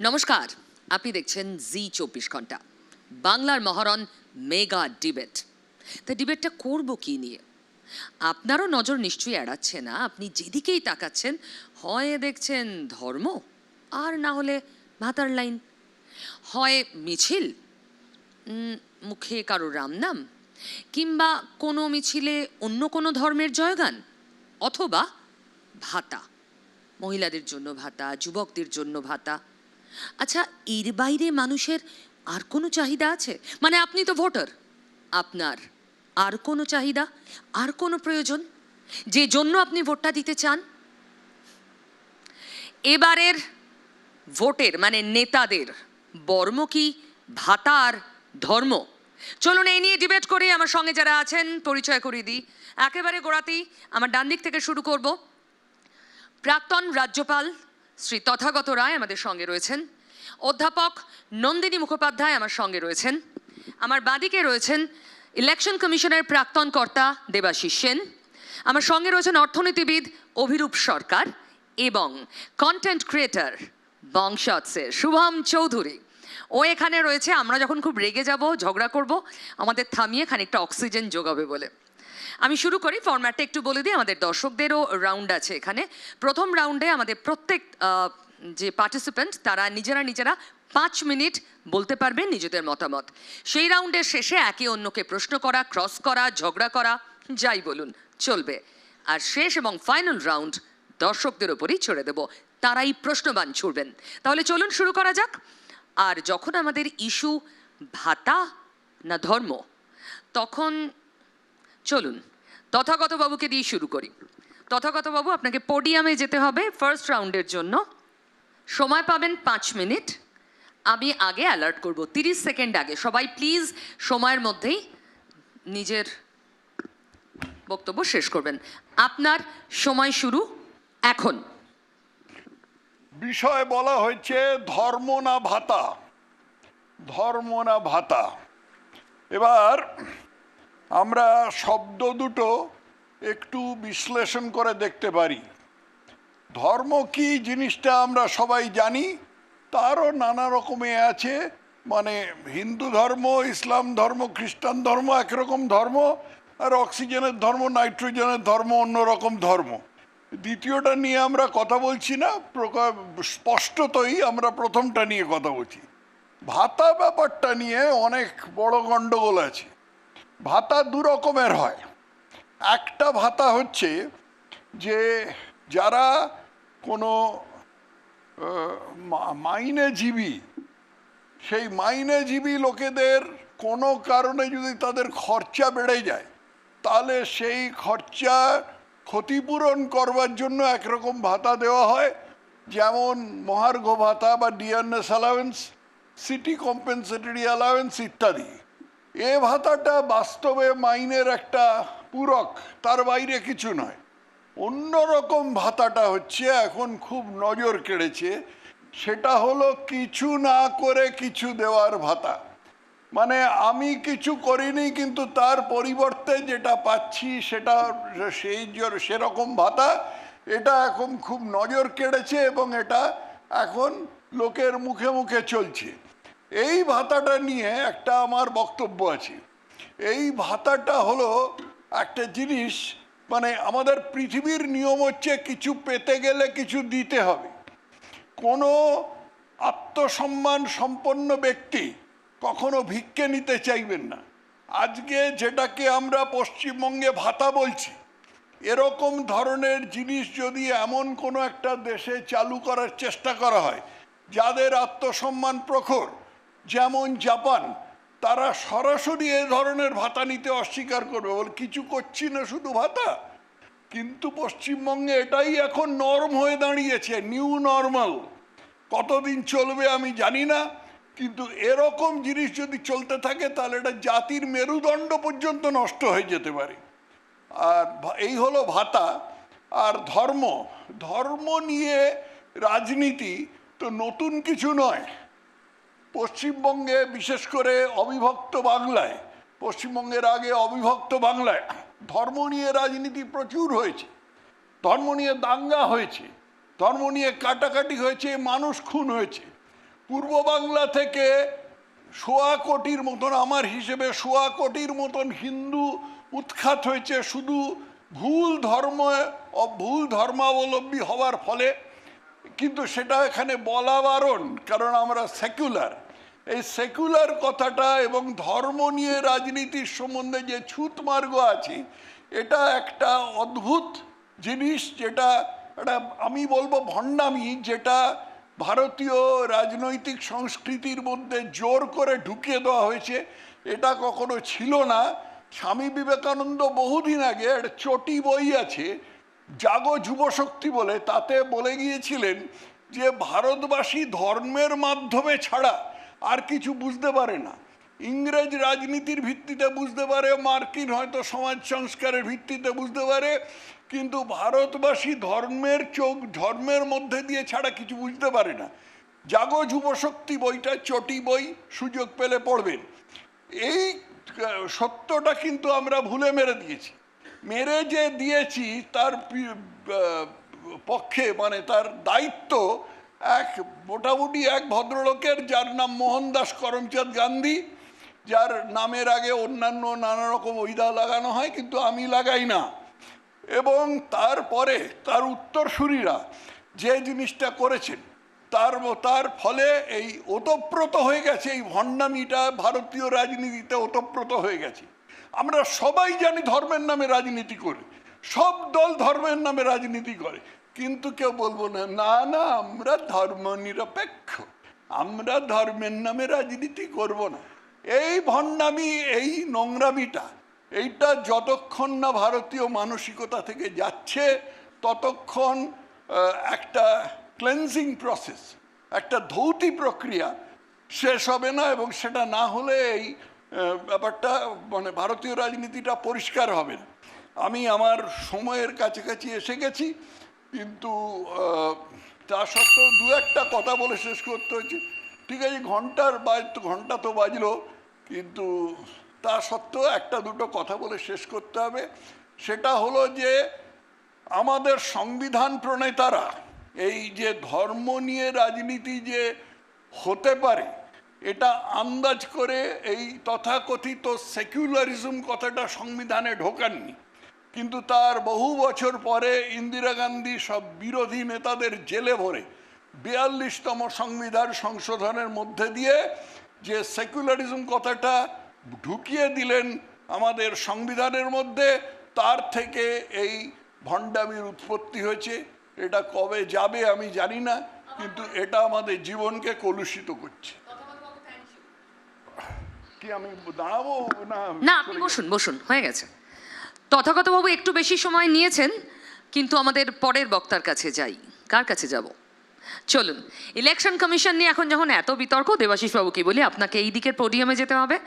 নমস্কার, আপনি দেখছেন জি 24 ঘন্টা বাংলার মহারণ মেগা ডিবেট। তা ডিবেটটা করব কি নিয়ে? আপনারও নজর নিশ্চয়ই এড়াচ্ছে না। আপনি যেদিকেই তাকাচ্ছেন হয় দেখছেন ধর্ম, আর না হলে ভাতার লাইন, হয় মিছিল, মুখে কারো রাম নাম, কিংবা কোনো মিছিলে অন্য কোনো ধর্মের জয়গান, অথবা ভাতা, মহিলাদের জন্য ভাতা, যুবকদের জন্য ভাতা। আচ্ছা, এর বাইরে মানুষের আর কোনো চাহিদা আছে? মানে আপনি তো ভোটার, আপনার আর কোনো চাহিদা, আর কোনো প্রয়োজন যে জন্য আপনি ভোটটা দিতে চান? এবারের ভোটের মানে নেতাদের বর্ম কি ভাতা আর ধর্ম? চলুন এই নিয়ে ডিবেট করি। আমার সঙ্গে যারা আছেন পরিচয় করিয়ে দিই। একেবারে গোড়াতেই আমার ডান দিক থেকে শুরু করব। প্রাক্তন রাজ্যপাল শ্রী তথাগত রায় আমাদের সঙ্গে রয়েছেন। অধ্যাপক নন্দিনী মুখোপাধ্যায় আমার সঙ্গে রয়েছেন। আমার বাঁদিকে রয়েছেন ইলেকশন কমিশনের প্রাক্তন কর্তা দেবাশিস সেন। আমার সঙ্গে রয়েছেন অর্থনীতিবিদ অভিরূপ সরকার এবং কন্টেন্ট ক্রিয়েটর বংশাৎসের শুভম চৌধুরী। ও এখানে রয়েছে আমরা যখন খুব রেগে যাব, ঝগড়া করব, আমাদের থামিয়ে খানিকটা অক্সিজেন যোগাবে বলে। আমি শুরু করি। ফরম্যাটটা একটু বলে দিই, আমাদের দর্শকদেরও রাউন্ড আছে এখানে। প্রথম রাউন্ডে আমাদের প্রত্যেক যে পার্টিসিপেন্ট তারা নিজেরা 5 মিনিট বলতে পারবেন নিজেদের মতামত। সেই রাউন্ডের শেষে একে অন্যকে প্রশ্ন করা, ক্রস করা, ঝগড়া করা, যাই বলুন চলবে। আর শেষ এবং ফাইনাল রাউন্ড দর্শকদের ওপরই ছেড়ে দেব, তারাই প্রশ্নবাণ ছুড়বেন। তাহলে চলুন শুরু করা যাক। আর যখন আমাদের ইস্যু ভাতা না ধর্ম, তখন চলুন তথাগত বাবুকে দিয়ে শুরু করি। তথাগত বাবু, আপনাকে পোডিয়ামে যেতে হবে ফার্স্ট রাউন্ডের জন্য। সময় পাবেন 5 মিনিট। আমি আগে অ্যালার্ট করব 30 সেকেন্ড আগে। সবাই প্লিজ সময়ের মধ্যেই নিজের বক্তব্য শেষ করবেন। আপনার সময় শুরু এখন। বিষয় বলা হয়েছে ধর্ম না ভাতা, ধর্ম না ভাতা। এবার আমরা শব্দ দুটো একটু বিশ্লেষণ করে দেখতে পারি। ধর্ম কি জিনিসটা আমরা সবাই জানি, তারও নানা রকমে আছে। মানে হিন্দু ধর্ম, ইসলাম ধর্ম, খ্রিস্টান ধর্ম একরকম ধর্ম, আর অক্সিজেনের ধর্ম, নাইট্রোজেনের ধর্ম অন্যরকম ধর্ম। দ্বিতীয়টা নিয়ে আমরা কথা বলছি না, স্পষ্টতই আমরা প্রথমটা নিয়ে কথা বলছি। ভাতা ব্যাপারটা নিয়ে অনেক বড় গন্ডগোল আছে। ভাতা দু রকমের হয়। একটা ভাতা হচ্ছে যে যারা কোনো মাইনেজীবী, সেই মাইনেজীবী লোকেদের কোনো কারণে যদি তাদের খরচা বেড়ে যায়, তাহলে সেই খরচা ক্ষতিপূরণ করবার জন্য একরকম ভাতা দেওয়া হয়, যেমন মহার্ঘ ভাতা বা dearness allowance, city compensatory allowance ইত্যাদি। এ ভাতাটা বাস্তবে মাইনের একটা পূরক, তার বাইরে কিছু নয়। অন্যরকম ভাতাটা হচ্ছে এখন খুব নজর কেড়েছে, সেটা হলো কিছু না করে কিছু দেওয়ার ভাতা। মানে আমি কিছু করিনি কিন্তু তার পরিবর্তে যেটা পাচ্ছি সেটা সেরকম ভাতা। এটা এখন খুব নজর কেড়েছে এবং এটা এখন লোকের মুখে মুখে চলছে। এই ভাতাটা নিয়ে একটা আমার বক্তব্য আছে। এই ভাতাটা হলো একটা জিনিস, মানে আমাদের পৃথিবীর নিয়ম হচ্ছে কিছু পেতে গেলে কিছু দিতে হবে। কোনো আত্মসম্মান সম্পন্ন ব্যক্তি কখনো ভিক্ষে নিতে চাইবেন না। আজকে যেটাকে আমরা পশ্চিমবঙ্গে ভাতা বলছি, এরকম ধরনের জিনিস যদি এমন কোনো একটা দেশে চালু করার চেষ্টা করা হয় যাদের আত্মসম্মান প্রখর, যেমন জাপান, তারা সরাসরি এ ধরনের ভাতা নিতে অস্বীকার করবে, বলে কিছু করছি না, শুধু ভাতা। কিন্তু পশ্চিমবঙ্গে এটাই এখন নর্ম হয়ে দাঁড়িয়েছে, নিউ নর্মাল। কতদিন চলবে আমি জানি না, কিন্তু এরকম জিনিস যদি চলতে থাকে তাহলে এটা জাতির মেরুদণ্ড পর্যন্ত নষ্ট হয়ে যেতে পারে। আর এই হলো ভাতা। আর ধর্ম, ধর্ম নিয়ে রাজনীতি তো নতুন কিছু নয়। পশ্চিমবঙ্গে বিশেষ করে অবিভক্ত বাংলায়, পশ্চিমবঙ্গের আগে অবিভক্ত বাংলায় ধর্ম নিয়ে রাজনীতি প্রচুর হয়েছে। ধর্ম নিয়ে দাঙ্গা হয়েছে, ধর্ম নিয়ে কাটাকাটি হয়েছে, মানুষ খুন হয়েছে। পূর্ব বাংলা থেকে 1.25 কোটির মতন, আমার হিসেবে 1.25 কোটির মতন হিন্দু উৎখাত হয়েছে শুধু ভুল ধর্মাবলম্বী হওয়ার ফলে। কিন্তু সেটা এখানে বলা বারণ, কারণ আমরা সেকুলার। এই সেকুলার কথাটা এবং ধর্ম নিয়ে রাজনীতির সম্বন্ধে যে ছুঁতমার্গ আছে, এটা একটা অদ্ভুত জিনিস, যেটা একটা আমি বলবো ভণ্ডামি, যেটা ভারতীয় রাজনৈতিক সংস্কৃতির মধ্যে জোর করে ঢুকিয়ে দেওয়া হয়েছে। এটা কখনো ছিল না। স্বামী বিবেকানন্দ বহুদিন আগে একটা চটি বই আছে জাগো যুবশক্তি বলে, তাতে বলে গিয়েছিলেন যে ভারতবাসী ধর্মের মাধ্যমে ছাড়া আর কিছু বুঝতে পারে না। ইংরেজ রাজনীতির ভিত্তিতে বুঝতে পারে, মার্কিন হয়তো সমাজ সংস্কারের ভিত্তিতে বুঝতে পারে, কিন্তু ভারতবাসী ধর্মের মধ্যে দিয়ে ছাড়া কিছু বুঝতে পারে না। জাগো যুবশক্তি বইটা চটি বই, সুযোগ পেলে পড়বেন। এই সত্যটা কিন্তু আমরা ভুলে মেরে যে দিয়েছি তার পক্ষে, মানে তার দায়িত্ব মোটামুটি এক ভদ্রলোকের, যার নাম মোহনদাস করমচাঁদ গান্ধী, যার নামের আগে অন্যান্য নানা রকম ওইদা লাগানো হয়, কিন্তু আমি লাগাই না। এবং তারপরে তার উত্তরসূরিরা যে জিনিসটা করেছেন, তার ফলে এই ওতপ্রোত হয়ে গেছে, এই ভণ্ডামিটা ভারতীয় রাজনীতিতে ওতপ্রোত হয়ে গেছে। আমরা সবাই জানি ধর্মের নামে রাজনীতি করে, সব দল ধর্মের নামে রাজনীতি করে, কিন্তু কেউ বলবো না, না না আমরা ধর্ম নিরপেক্ষ, আমরা ধর্মের নামে রাজনীতি করব না। এই ভণ্ডামি, এই নোংরামিটা, এইটা যতক্ষণ না ভারতীয় মানসিকতা থেকে যাচ্ছে, ততক্ষণ একটা ক্লেন্সিং প্রসেস, একটা ধৌতি প্রক্রিয়া শেষ হবে না। এবং সেটা না হলে এই ব্যাপারটা, মানে ভারতীয় রাজনীতিটা পরিষ্কার হবে না। আমি আমার সময়ের কাছাকাছি এসে গেছি, কিন্তু তা সত্ত্বেও দু একটা কথা বলে শেষ করতে হচ্ছে। ঠিক আছে, ঘন্টা তো বাজলো, কিন্তু তা সত্ত্বেও একটা দুটো কথা বলে শেষ করতে হবে। সেটা হলো যে আমাদের সংবিধান প্রণেতারা এই যে ধর্ম নিয়ে রাজনীতি যে হতে পারে, এটা আন্দাজ করে এই তথাকথিত সেকুলারিজম কথাটা সংবিধানে ঢোকাননি। কিন্তু তার বহু বছর পরে ইন্দিরা গান্ধী সব বিরোধী নেতাদের জেলে ভরে 42তম সংবিধান সংশোধনের মধ্যে দিয়ে যে সেকুলারিজম কথাটা ঢুকিয়ে দিলেন আমাদের সংবিধানের মধ্যে, তার থেকে এই ভণ্ডামির উৎপত্তি হয়েছে। এটা কবে যাবে আমি জানি না, কিন্তু এটা আমাদের জীবনকে কলুষিত করছে। কি আমি দাঁড়াবো না? না, আপনি বসুন, হয়ে গেছে। তথাগতবাবু একটু বেশি সময় নিয়েছেন, কিন্তু আমাদের পরের বক্তার কাছে যাই। কার কাছে যাব? চলুন, ইলেকশন কমিশন নিয়ে এখন যখন এত বিতর্ক, দেবাশিস বাবু কি বলি, আপনাকে এই দিকের পোডিয়ামে যেতে হবে।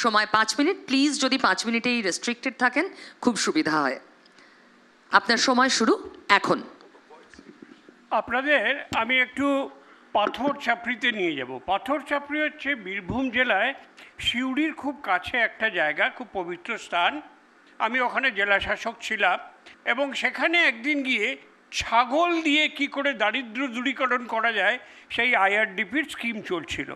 সময় 5 মিনিট, প্লিজ যদি 5 মিনিটেই রেস্ট্রিক্টেড থাকেন খুব সুবিধা হয়। আপনার সময় শুরু এখন। আপনাদের আমি একটু পাথর চাপড়িতে নিয়ে যাব। পাথর চাপড়ি হচ্ছে বীরভূম জেলায় সিউড়ির খুব কাছে একটা জায়গা, খুব পবিত্র স্থান। আমি ওখানে জেলা শাসক ছিলাম, এবং সেখানে একদিন গিয়ে ছাগল দিয়ে কি করে দারিদ্র দূরীকরণ করা যায় সেই আইআরডিপির স্কিম চলছিল।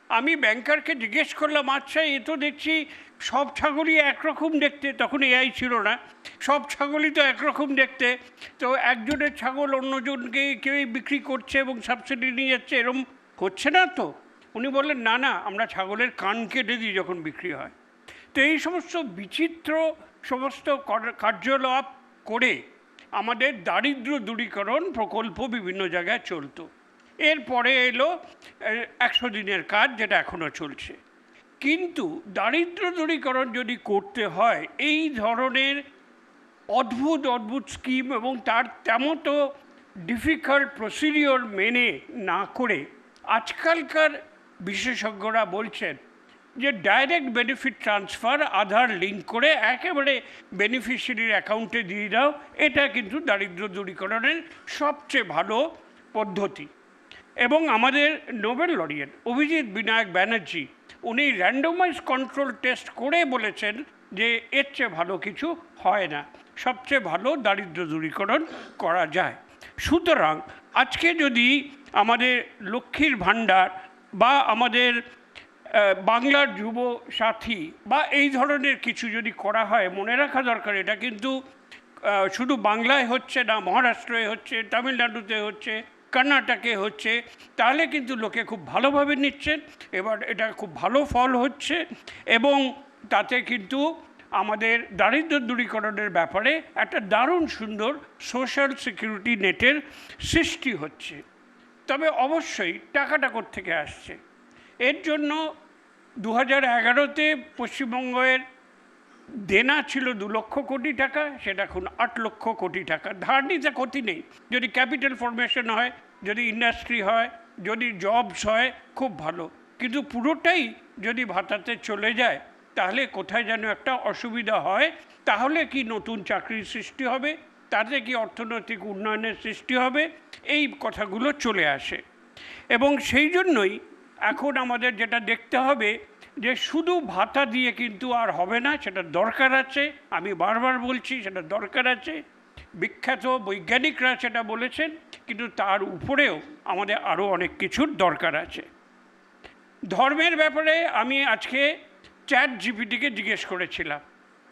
আমি ব্যাংকারকে জিজ্ঞেস করলাম, আচ্ছা এ তো দেখছি সব ছাগলই একরকম দেখতে, তখন এআই ছিল না, সব ছাগলই তো একরকম দেখতে, তো একজনের ছাগল অন্যজনকে কেউ বিক্রি করছে এবং সাবসিডি নিয়ে যাচ্ছে, এরম হচ্ছে না তো? উনি বললেন, না না, আমরা ছাগলের কান কেটে দিই যখন বিক্রি হয়। তো এই সমস্ত বিচিত্র সমস্ত কার্যকলাপ করে আমাদের দারিদ্র দূরীকরণ প্রকল্প বিভিন্ন জায়গায় চলতো। এরপরে এলো 100 দিনের কাজ, যেটা এখনও চলছে। কিন্তু দারিদ্র দূরীকরণ যদি করতে হয়, এই ধরনের অদ্ভুত অদ্ভুত স্কিম এবং তার তেমতো ডিফিকাল্ট প্রসিডিওর মেনে না করে, আজকালকার বিশেষজ্ঞরা বলছেন যে ডাইরেক্ট বেনিফিট ট্রান্সফার, আধার লিঙ্ক করে একেবারে বেনিফিশিয়ারির অ্যাকাউন্টে দিয়ে দাও, এটা কিন্তু দারিদ্র দূরীকরণের সবচেয়ে ভালো পদ্ধতি। এবং আমাদের নোবেল লরিয়েট অভিজিৎ বিনায়ক ব্যানার্জি, উনি র্যান্ডমাইজ কন্ট্রোল টেস্ট করে বলেছেন যে এর চেয়ে ভালো কিছু হয় না, সবচেয়ে ভালো দারিদ্র দূরীকরণ করা যায়। সুতরাং আজকে যদি আমাদের লক্ষ্মীর ভাণ্ডার বা আমাদের বাংলার যুব সাথী বা এই ধরনের কিছু যদি করা হয়, মনে রাখা দরকার এটা কিন্তু শুধু বাংলায় হচ্ছে না, মহারাষ্ট্রে হচ্ছে, তামিলনাড়ুতে হচ্ছে, কর্ণাটকে হচ্ছে, তাহলে কিন্তু লোকে খুব ভালোভাবে নিচ্ছেন, এবার এটা খুব ভালো ফল হচ্ছে এবং তাতে কিন্তু আমাদের দারিদ্র্য দূরীকরণের ব্যাপারে একটা দারুণ সুন্দর সোশ্যাল সিকিউরিটি নেটের সৃষ্টি হচ্ছে। তবে অবশ্যই টাকাটা কোত্থেকে আসছে? এর জন্য 2011-তে পশ্চিমবঙ্গের দেনা ছিল 2 লক্ষ কোটি টাকা, সেটা এখন 8 লক্ষ কোটি টাকা। ধার নিতে ক্ষতি নেই, যদি ক্যাপিটাল ফরমেশন হয়, যদি ইন্ডাস্ট্রি হয়, যদি জবস হয়, খুব ভালো। কিন্তু পুরোটাই যদি ভাতাতে চলে যায় তাহলে কোথায় যেন একটা অসুবিধা হয়। তাহলে কি নতুন চাকরির সৃষ্টি হবে, তাতে কি অর্থনৈতিক উন্নয়নের সৃষ্টি হবে, এই কথাগুলো চলে আসে। এবং সেই জন্যই এখন আমাদের যেটা দেখতে হবে যে শুধু ভাতা দিয়ে কিন্তু আর হবে না, সেটা দরকার আছে, আমি বারবার বলছি সেটা দরকার আছে, বিখ্যাত বৈজ্ঞানিকরা সেটা বলেছেন, কিন্তু তার উপরেও আমাদের আরও অনেক কিছুর দরকার আছে। ধর্মের ব্যাপারে আমি আজকে ChatGPT-কে জিজ্ঞেস করেছিলাম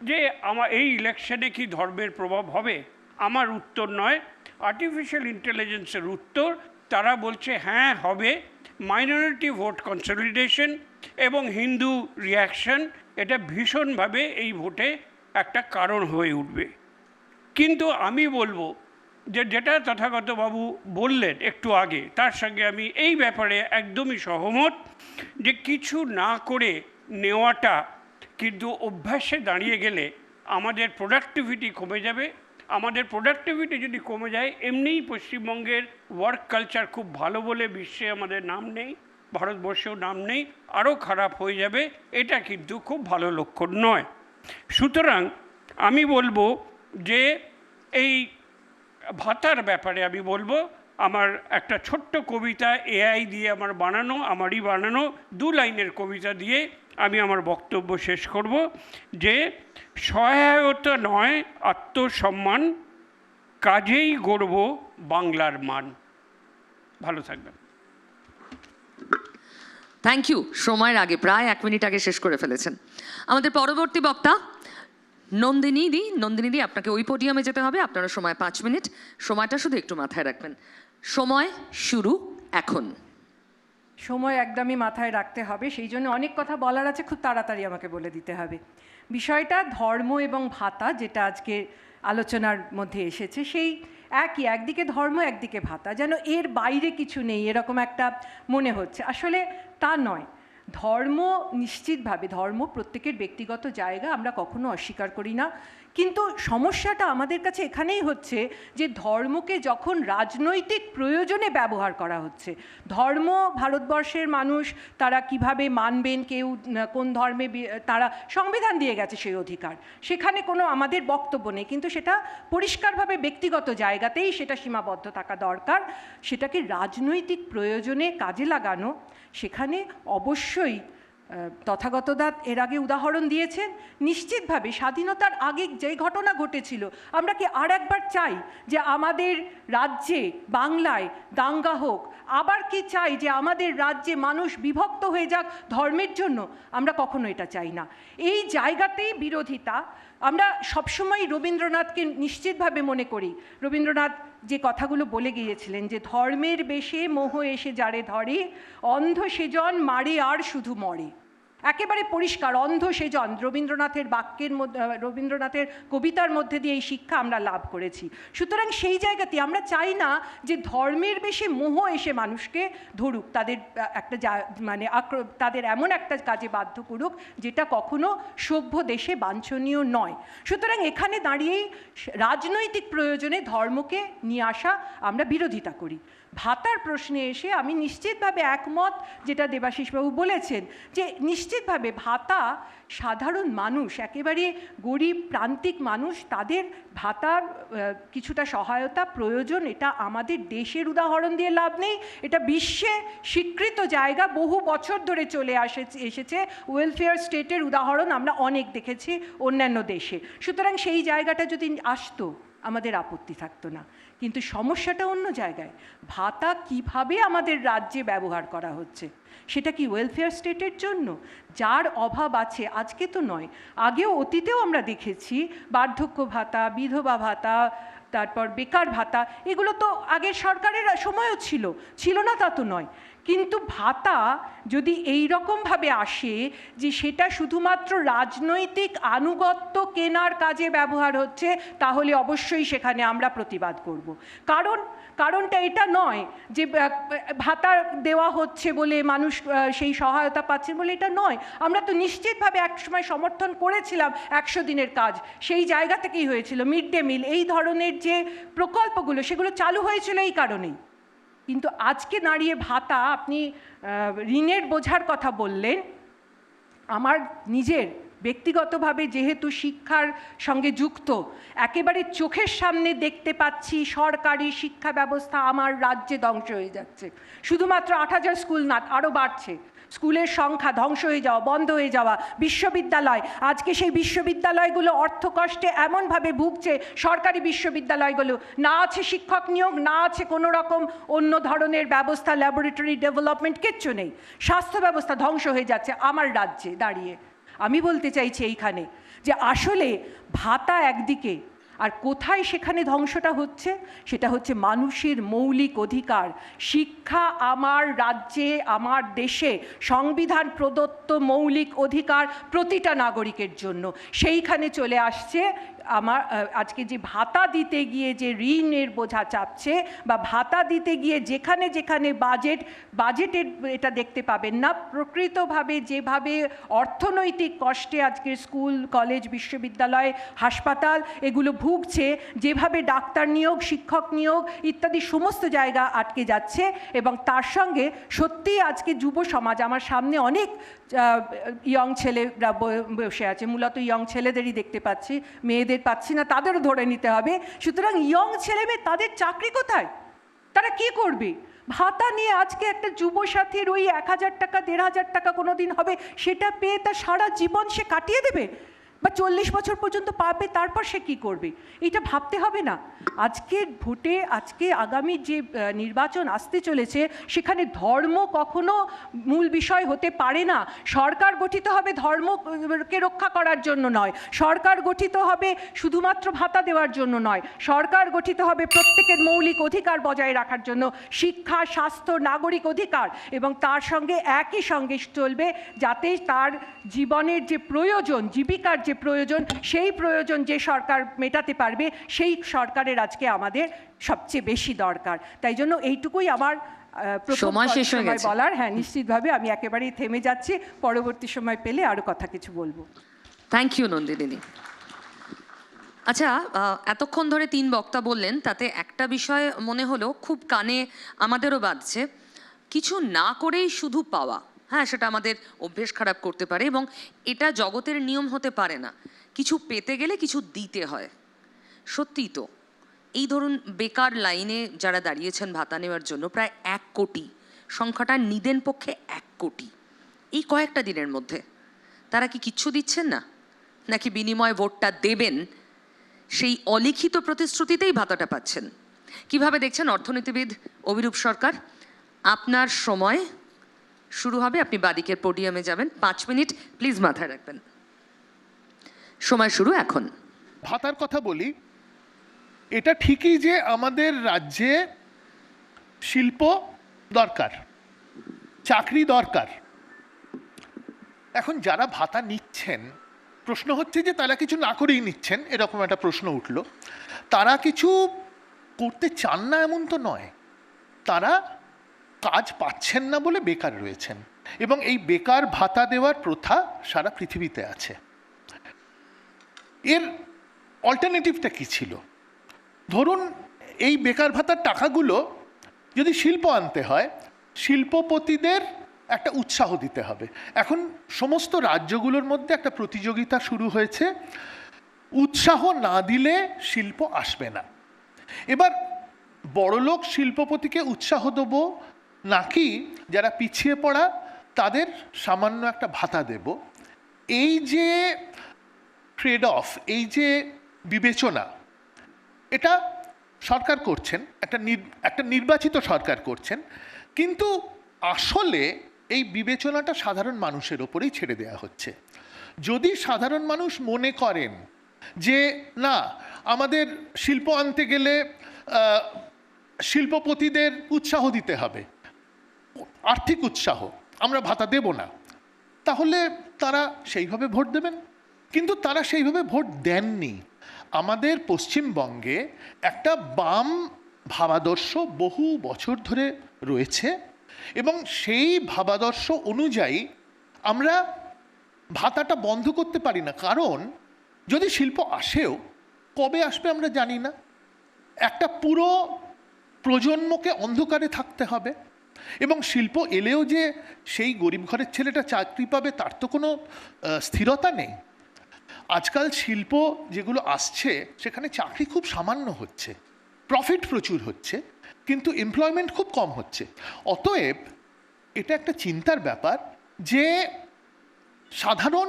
যে আমার এই ইলেকশনে কি ধর্মের প্রভাব হবে। আমার উত্তর নয়, আর্টিফিশিয়াল ইন্টেলিজেন্সের উত্তর। তারা বলছে হ্যাঁ হবে, মাইনরিটি ভোট কনসলিডেশন এবং হিন্দু রিয়াকশন এটা ভীষণভাবে এই ভোটে একটা কারণ হয়ে উঠবে। কিন্তু আমি বলবো যে যেটা তথাগতবাবু বললেন একটু আগে, তার সঙ্গে আমি এই ব্যাপারে একদমই সহমত, যে কিছু না করে নেওয়াটা কিন্তু অভ্যাসে দাঁড়িয়ে গেলে আমাদের প্রোডাক্টিভিটি কমে যাবে। আমাদের প্রোডাক্টিভিটি যদি কমে যায়, এমনিই পশ্চিমবঙ্গের ওয়ার্ক কালচার খুব ভালো বলে বিশ্বে আমাদের নাম নেই, ভারতবর্ষেও নাম নেই, আরও খারাপ হয়ে যাবে। এটা কিন্তু খুব ভালো লক্ষণ নয়। সুতরাং আমি বলবো যে এই ভাতার ব্যাপারে আমি বলবো, আমার একটা ছোট্ট কবিতা AI দিয়ে আমার বানানো, আমারই বানানো 2 লাইনের কবিতা দিয়ে আমি আমার বক্তব্য শেষ করব, যে সহায়তা নয় আত্মসম্মান, কাজেই গড়ব বাংলার মান। ভালো থাকবেন। Thank you. সময়ের আগে প্রায় 1 মিনিট আগে শেষ করে ফেলেছেন। আমাদের পরবর্তী বক্তা নন্দিনী দি, আপনাকে ওই পোডিয়ামে যেতে হবে। আপনারা সময় 5 মিনিট, সময়টা শুধু একটু মাথায় রাখবেন। সময় শুরু এখন। সময় একদমই মাথায় রাখতে হবে, সেই জন্য অনেক কথা বলার আছে, খুব তাড়াতাড়ি আমাকে বলে দিতে হবে। বিষয়টা ধর্ম এবং ভাতা যেটা আজকে আলোচনার মধ্যে এসেছে, সেই একই, একদিকে ধর্ম একদিকে ভাতা, যেন এর বাইরে কিছু নেই এরকম একটা মনে হচ্ছে। আসলে তা নয়। ধর্ম নিশ্চিতভাবে, ধর্ম প্রত্যেকের ব্যক্তিগত জায়গা, আমরা কখনো অস্বীকার করি না। কিন্তু সমস্যাটা আমাদের কাছে এখানেই হচ্ছে যে ধর্মকে যখন রাজনৈতিক প্রয়োজনে ব্যবহার করা হচ্ছে, ধর্ম ভারতবর্ষের মানুষ তারা কিভাবে মানবেন, কেউ কোন ধর্মে, তারা সংবিধান দিয়ে গেছে সেই অধিকার, সেখানে কোনো আমাদের বক্তব্য নেই। কিন্তু সেটা পরিষ্কারভাবে ব্যক্তিগত জায়গাতেই সেটা সীমাবদ্ধ থাকা দরকার। সেটাকে রাজনৈতিক প্রয়োজনে কাজে লাগানো, সেখানে অবশ্যই তথাগতদা এর আগে উদাহরণ দিয়েছেন, নিশ্চিতভাবে স্বাধীনতার আগে যে ঘটনা ঘটেছিল, আমরা কি আর একবার চাই যে আমাদের রাজ্যে বাংলায় দাঙ্গা হোক? আবার কি চাই যে আমাদের রাজ্যে মানুষ বিভক্ত হয়ে যাক ধর্মের জন্য? আমরা কখনো এটা চাই না। এই জায়গাতেই বিরোধিতা। আমরা সবসময় রবীন্দ্রনাথকে নিশ্চিতভাবে মনে করি। রবীন্দ্রনাথ যে কথাগুলো বলে গিয়েছিলেন যে ধর্মের বেশে মোহ এসে যারে ধরে, অন্ধ সেজন মারে আর শুধু মরে। একেবারে পরিষ্কার, অন্ধ সেজন রবীন্দ্রনাথের বাক্যের মধ্যে, রবীন্দ্রনাথের কবিতার মধ্যে দিয়ে এই শিক্ষা আমরা লাভ করেছি। সুতরাং সেই জায়গাতে আমরা চাই না যে ধর্মের বেশে মোহ এসে মানুষকে ধরুক, তাদের একটা মানে তাদের এমন একটা কাজে বাধ্য করুক যেটা কখনো সভ্য দেশে বাঞ্ছনীয় নয়। সুতরাং এখানে দাঁড়িয়েই রাজনৈতিক প্রয়োজনে ধর্মকে নিয়ে আসা আমরা বিরোধিতা করি। ভাতার প্রশ্নে এসে আমি নিশ্চিতভাবে একমত, যেটা দেবাশিসবাবু বলেছেন, যে নিশ্চিতভাবে ভাতা সাধারণ মানুষ, একেবারে গরিব প্রান্তিক মানুষ, তাদের ভাতার কিছুটা সহায়তা প্রয়োজন। এটা আমাদের দেশের উদাহরণ দিয়ে লাভ নেই, এটা বিশ্বে স্বীকৃত জায়গা, বহু বছর ধরে চলে এসেছে। ওয়েলফেয়ার স্টেটের উদাহরণ আমরা অনেক দেখেছি অন্যান্য দেশে। সুতরাং সেই জায়গাটা যদি আসতো, আমাদের আপত্তি থাকতো না। কিন্তু সমস্যাটা অন্য জায়গায়। ভাতা কিভাবে আমাদের রাজ্যে ব্যবহার করা হচ্ছে, সেটা কি ওয়েলফেয়ার স্টেটের জন্য? যার অভাব আছে, আজকে তো নয়, আগেও অতীতেও আমরা দেখেছি বার্ধক্য ভাতা, বিধবা ভাতা, তারপর বেকার ভাতা, এগুলো তো আগের সরকারের সময়ও ছিল না তা তো নয়। কিন্তু ভাতা যদি এই রকমভাবে আসে যে সেটা শুধুমাত্র রাজনৈতিক আনুগত্য কেনার কাজে ব্যবহার হচ্ছে, তাহলে অবশ্যই সেখানে আমরা প্রতিবাদ করব। কারণটা এটা নয় যে ভাতা দেওয়া হচ্ছে বলে মানুষ সেই সহায়তা পাচ্ছে বলে, এটা নয়। আমরা তো নিশ্চিতভাবে একসময় সমর্থন করেছিলাম 100 দিনের কাজ, সেই জায়গা থেকেই হয়েছিল। মিড ডে মিল, এই ধরনের যে প্রকল্পগুলো, সেগুলো চালু হয়েছিল এই কারণেই। কিন্তু আজকে দাঁড়িয়ে ভাতা, আপনি ঋণের বোঝার কথা বললেন, আমার নিজের ব্যক্তিগতভাবে যেহেতু শিক্ষার সঙ্গে যুক্ত, একেবারে চোখের সামনে দেখতে পাচ্ছি সরকারি শিক্ষা ব্যবস্থা আমার রাজ্যে ধ্বংস হয়ে যাচ্ছে। শুধুমাত্র 8,000 স্কুল না, আরও বাড়ছে। স্কুলের সংখ্যা ধ্বংস হয়ে যাওয়া, বন্ধ হয়ে যাওয়া। বিশ্ববিদ্যালয়, আজকে সেই বিশ্ববিদ্যালয়গুলো অর্থকষ্টে এমনভাবে ভুগছে, সরকারি বিশ্ববিদ্যালয়গুলো, না আছে শিক্ষক নিয়োগ, না আছে কোনো রকম অন্য ধরনের ব্যবস্থা, ল্যাবরেটরি ডেভেলপমেন্ট, কিচ্ছু নেই। স্বাস্থ্য ব্যবস্থা ধ্বংস হয়ে যাচ্ছে আমার রাজ্যে দাঁড়িয়ে। আমি বলতে চাইছি এইখানে যে আসলে ভাতা একদিকে, আর কোথায় সেখানে ধ্বংসটা হচ্ছে, সেটা হচ্ছে মানুষের মৌলিক অধিকার। শিক্ষা আমার রাজ্যে, আমার দেশে সংবিধান প্রদত্ত মৌলিক অধিকার প্রতিটা নাগরিকের জন্য। সেইখানে চলে আসছে আমার আজকে যে ভাতা দিতে গিয়ে যে ঋণের বোঝা চাপছে, বা ভাতা দিতে গিয়ে যেখানে যেখানে বাজেটের এটা দেখতে পাবেন না, প্রকৃতভাবে যেভাবে অর্থনৈতিক কষ্টে আজকে স্কুল, কলেজ, বিশ্ববিদ্যালয়, হাসপাতাল এগুলো ভুগছে, যেভাবে ডাক্তার নিয়োগ, শিক্ষক নিয়োগ ইত্যাদি সমস্ত জায়গা আটকে যাচ্ছে। এবং তার সঙ্গে সত্যিই আজকে যুব সমাজ, আমার সামনে অনেক ইয়ং ছেলেরা বসে আছে, মূলত ইয়ং ছেলেদেরই দেখতে পাচ্ছি, মেয়েদের পাচ্ছি না, তাদেরও ধরে নিতে হবে। সুতরাং ইয়ং ছেলে মেয়ে, তাদের চাকরি কোথায়? তারা কি করবে? ভাতা নিয়ে আজকে একটা যুবসাথীর ওই 1,000 টাকা, 1,500 টাকা কোনো দিন হবে, সেটা পেয়ে তার সারা জীবন সে কাটিয়ে দেবে, বা 40 বছর পর্যন্ত পাবে, তারপর সে কী করবে? এটা ভাবতে হবে না? আজকের ভোটে, আজকে আগামী যে নির্বাচন আসতে চলেছে, সেখানে ধর্ম কখনো মূল বিষয় হতে পারে না। সরকার গঠিত হবে ধর্মকে রক্ষা করার জন্য নয়, সরকার গঠিত হবে শুধুমাত্র ভাতা দেওয়ার জন্য নয়, সরকার গঠিত হবে প্রত্যেকের মৌলিক অধিকার বজায় রাখার জন্য, শিক্ষা, স্বাস্থ্য, নাগরিক অধিকার, এবং তার সঙ্গে একই সঙ্গে চলবে যাতে তার জীবনের যে প্রয়োজন, জীবিকার যে প্রয়োজন, সেই প্রয়োজন যে সরকার মেটাতে পারবে, সেই সরকারের আজকে আমাদের সবচেয়ে বেশি দরকার। তাই জন্য এইটুকুই আমার সময় শেষ হয়ে গেছে বলার। হ্যাঁ, নিশ্চিতভাবে আমি একেবারেই থেমে যাচ্ছি, পরবর্তী সময় পেলে আরও কথা কিছু বলবো। Thank you Nandini. আচ্ছা, এতক্ষণ ধরে 3 বক্তা বললেন, তাতে একটা বিষয় মনে হলো খুব কানে আমাদেরও বাজছে, কিছু না করেই শুধু পাওয়া। হ্যাঁ, সেটা আমাদের অভ্যেস খারাপ করতে পারে, এবং এটা জগতের নিয়ম হতে পারে না। কিছু পেতে গেলে কিছু দিতে হয়। সত্যিই তো, এই ধরুন বেকার লাইনে যারা দাঁড়িয়েছেন ভাতা নেওয়ার জন্য, প্রায় 1 কোটি, সংখ্যাটা নিদেন পক্ষে 1 কোটি, এই কয়েকটা দিনের মধ্যে তারা কি কিচ্ছু দিচ্ছেন না, নাকি বিনিময় ভোটটা দেবেন সেই অলিখিত প্রতিশ্রুতিতেই ভাতাটা পাচ্ছেন? কিভাবে দেখছেন অর্থনীতিবিদ অভিরূপ সরকার? আপনার সময় শুরু হবে, আপনি বাদিকের পোডিয়ামে যাবেন। 5 মিনিট প্লিজ মাথায় রাখবেন। সময় শুরু এখন। ভাতার কথা বলি, এটা ঠিকই যে আমাদের রাজ্যে শিল্প দরকার, চাকরি দরকার। এখন যারা ভাতা নিচ্ছেন, প্রশ্ন হচ্ছে যে তারা কিছু না করেই নিচ্ছেন, এরকম একটা প্রশ্ন উঠল। তারা কিছু করতে চান না এমন তো নয়, তারা কাজ পাচ্ছেন না বলে বেকার রয়েছেন, এবং এই বেকার ভাতা দেওয়ার প্রথা সারা পৃথিবীতে আছে। এর অল্টারনেটিভটা কী ছিল? ধরুন, এই বেকার ভাতার টাকাগুলো যদি শিল্প আনতে হয়, শিল্পপতিদের একটা উৎসাহ দিতে হবে। এখন সমস্ত রাজ্যগুলোর মধ্যে একটা প্রতিযোগিতা শুরু হয়েছে, উৎসাহ না দিলে শিল্প আসবে না। এবার বড়লোক শিল্পপতিকে উৎসাহ দেবো, নাকি যারা পিছিয়ে পড়া তাদের সামান্য একটা ভাতা দেব, এই যে ট্রেড অফ, এই যে বিবেচনা, এটা সরকার করছেন, একটা নির্বাচিত সরকার করছেন, কিন্তু আসলে এই বিবেচনাটা সাধারণ মানুষের ওপরেই ছেড়ে দেওয়া হচ্ছে। যদি সাধারণ মানুষ মনে করেন যে না, আমাদের শিল্প আনতে গেলে শিল্পপতিদের উৎসাহ দিতে হবে, আর্থিক উৎসাহ, আমরা ভাতা দেব না, তাহলে তারা সেইভাবে ভোট দেবেন। কিন্তু তারা সেইভাবে ভোট দেননি। আমাদের পশ্চিমবঙ্গে একটা বাম ভাবাদর্শ বহু বছর ধরে রয়েছে এবং সেই ভাবাদর্শ অনুযায়ী আমরা ভাতাটা বন্ধ করতে পারি না। কারণ যদি শিল্প আসেও, কবে আসবে আমরা জানি না। একটা পুরো প্রজন্মকে অন্ধকারে থাকতে হবে এবং শিল্প এলেও যে সেই গরিব ঘরের ছেলেটা চাকরি পাবে তার তো কোনো স্থিরতা নেই। আজকাল শিল্প যেগুলো আসছে সেখানে চাকরি খুব সামান্য হচ্ছে, প্রফিট প্রচুর হচ্ছে, কিন্তু এমপ্লয়মেন্ট খুব কম হচ্ছে। অতএব এটা একটা চিন্তার ব্যাপার যে সাধারণ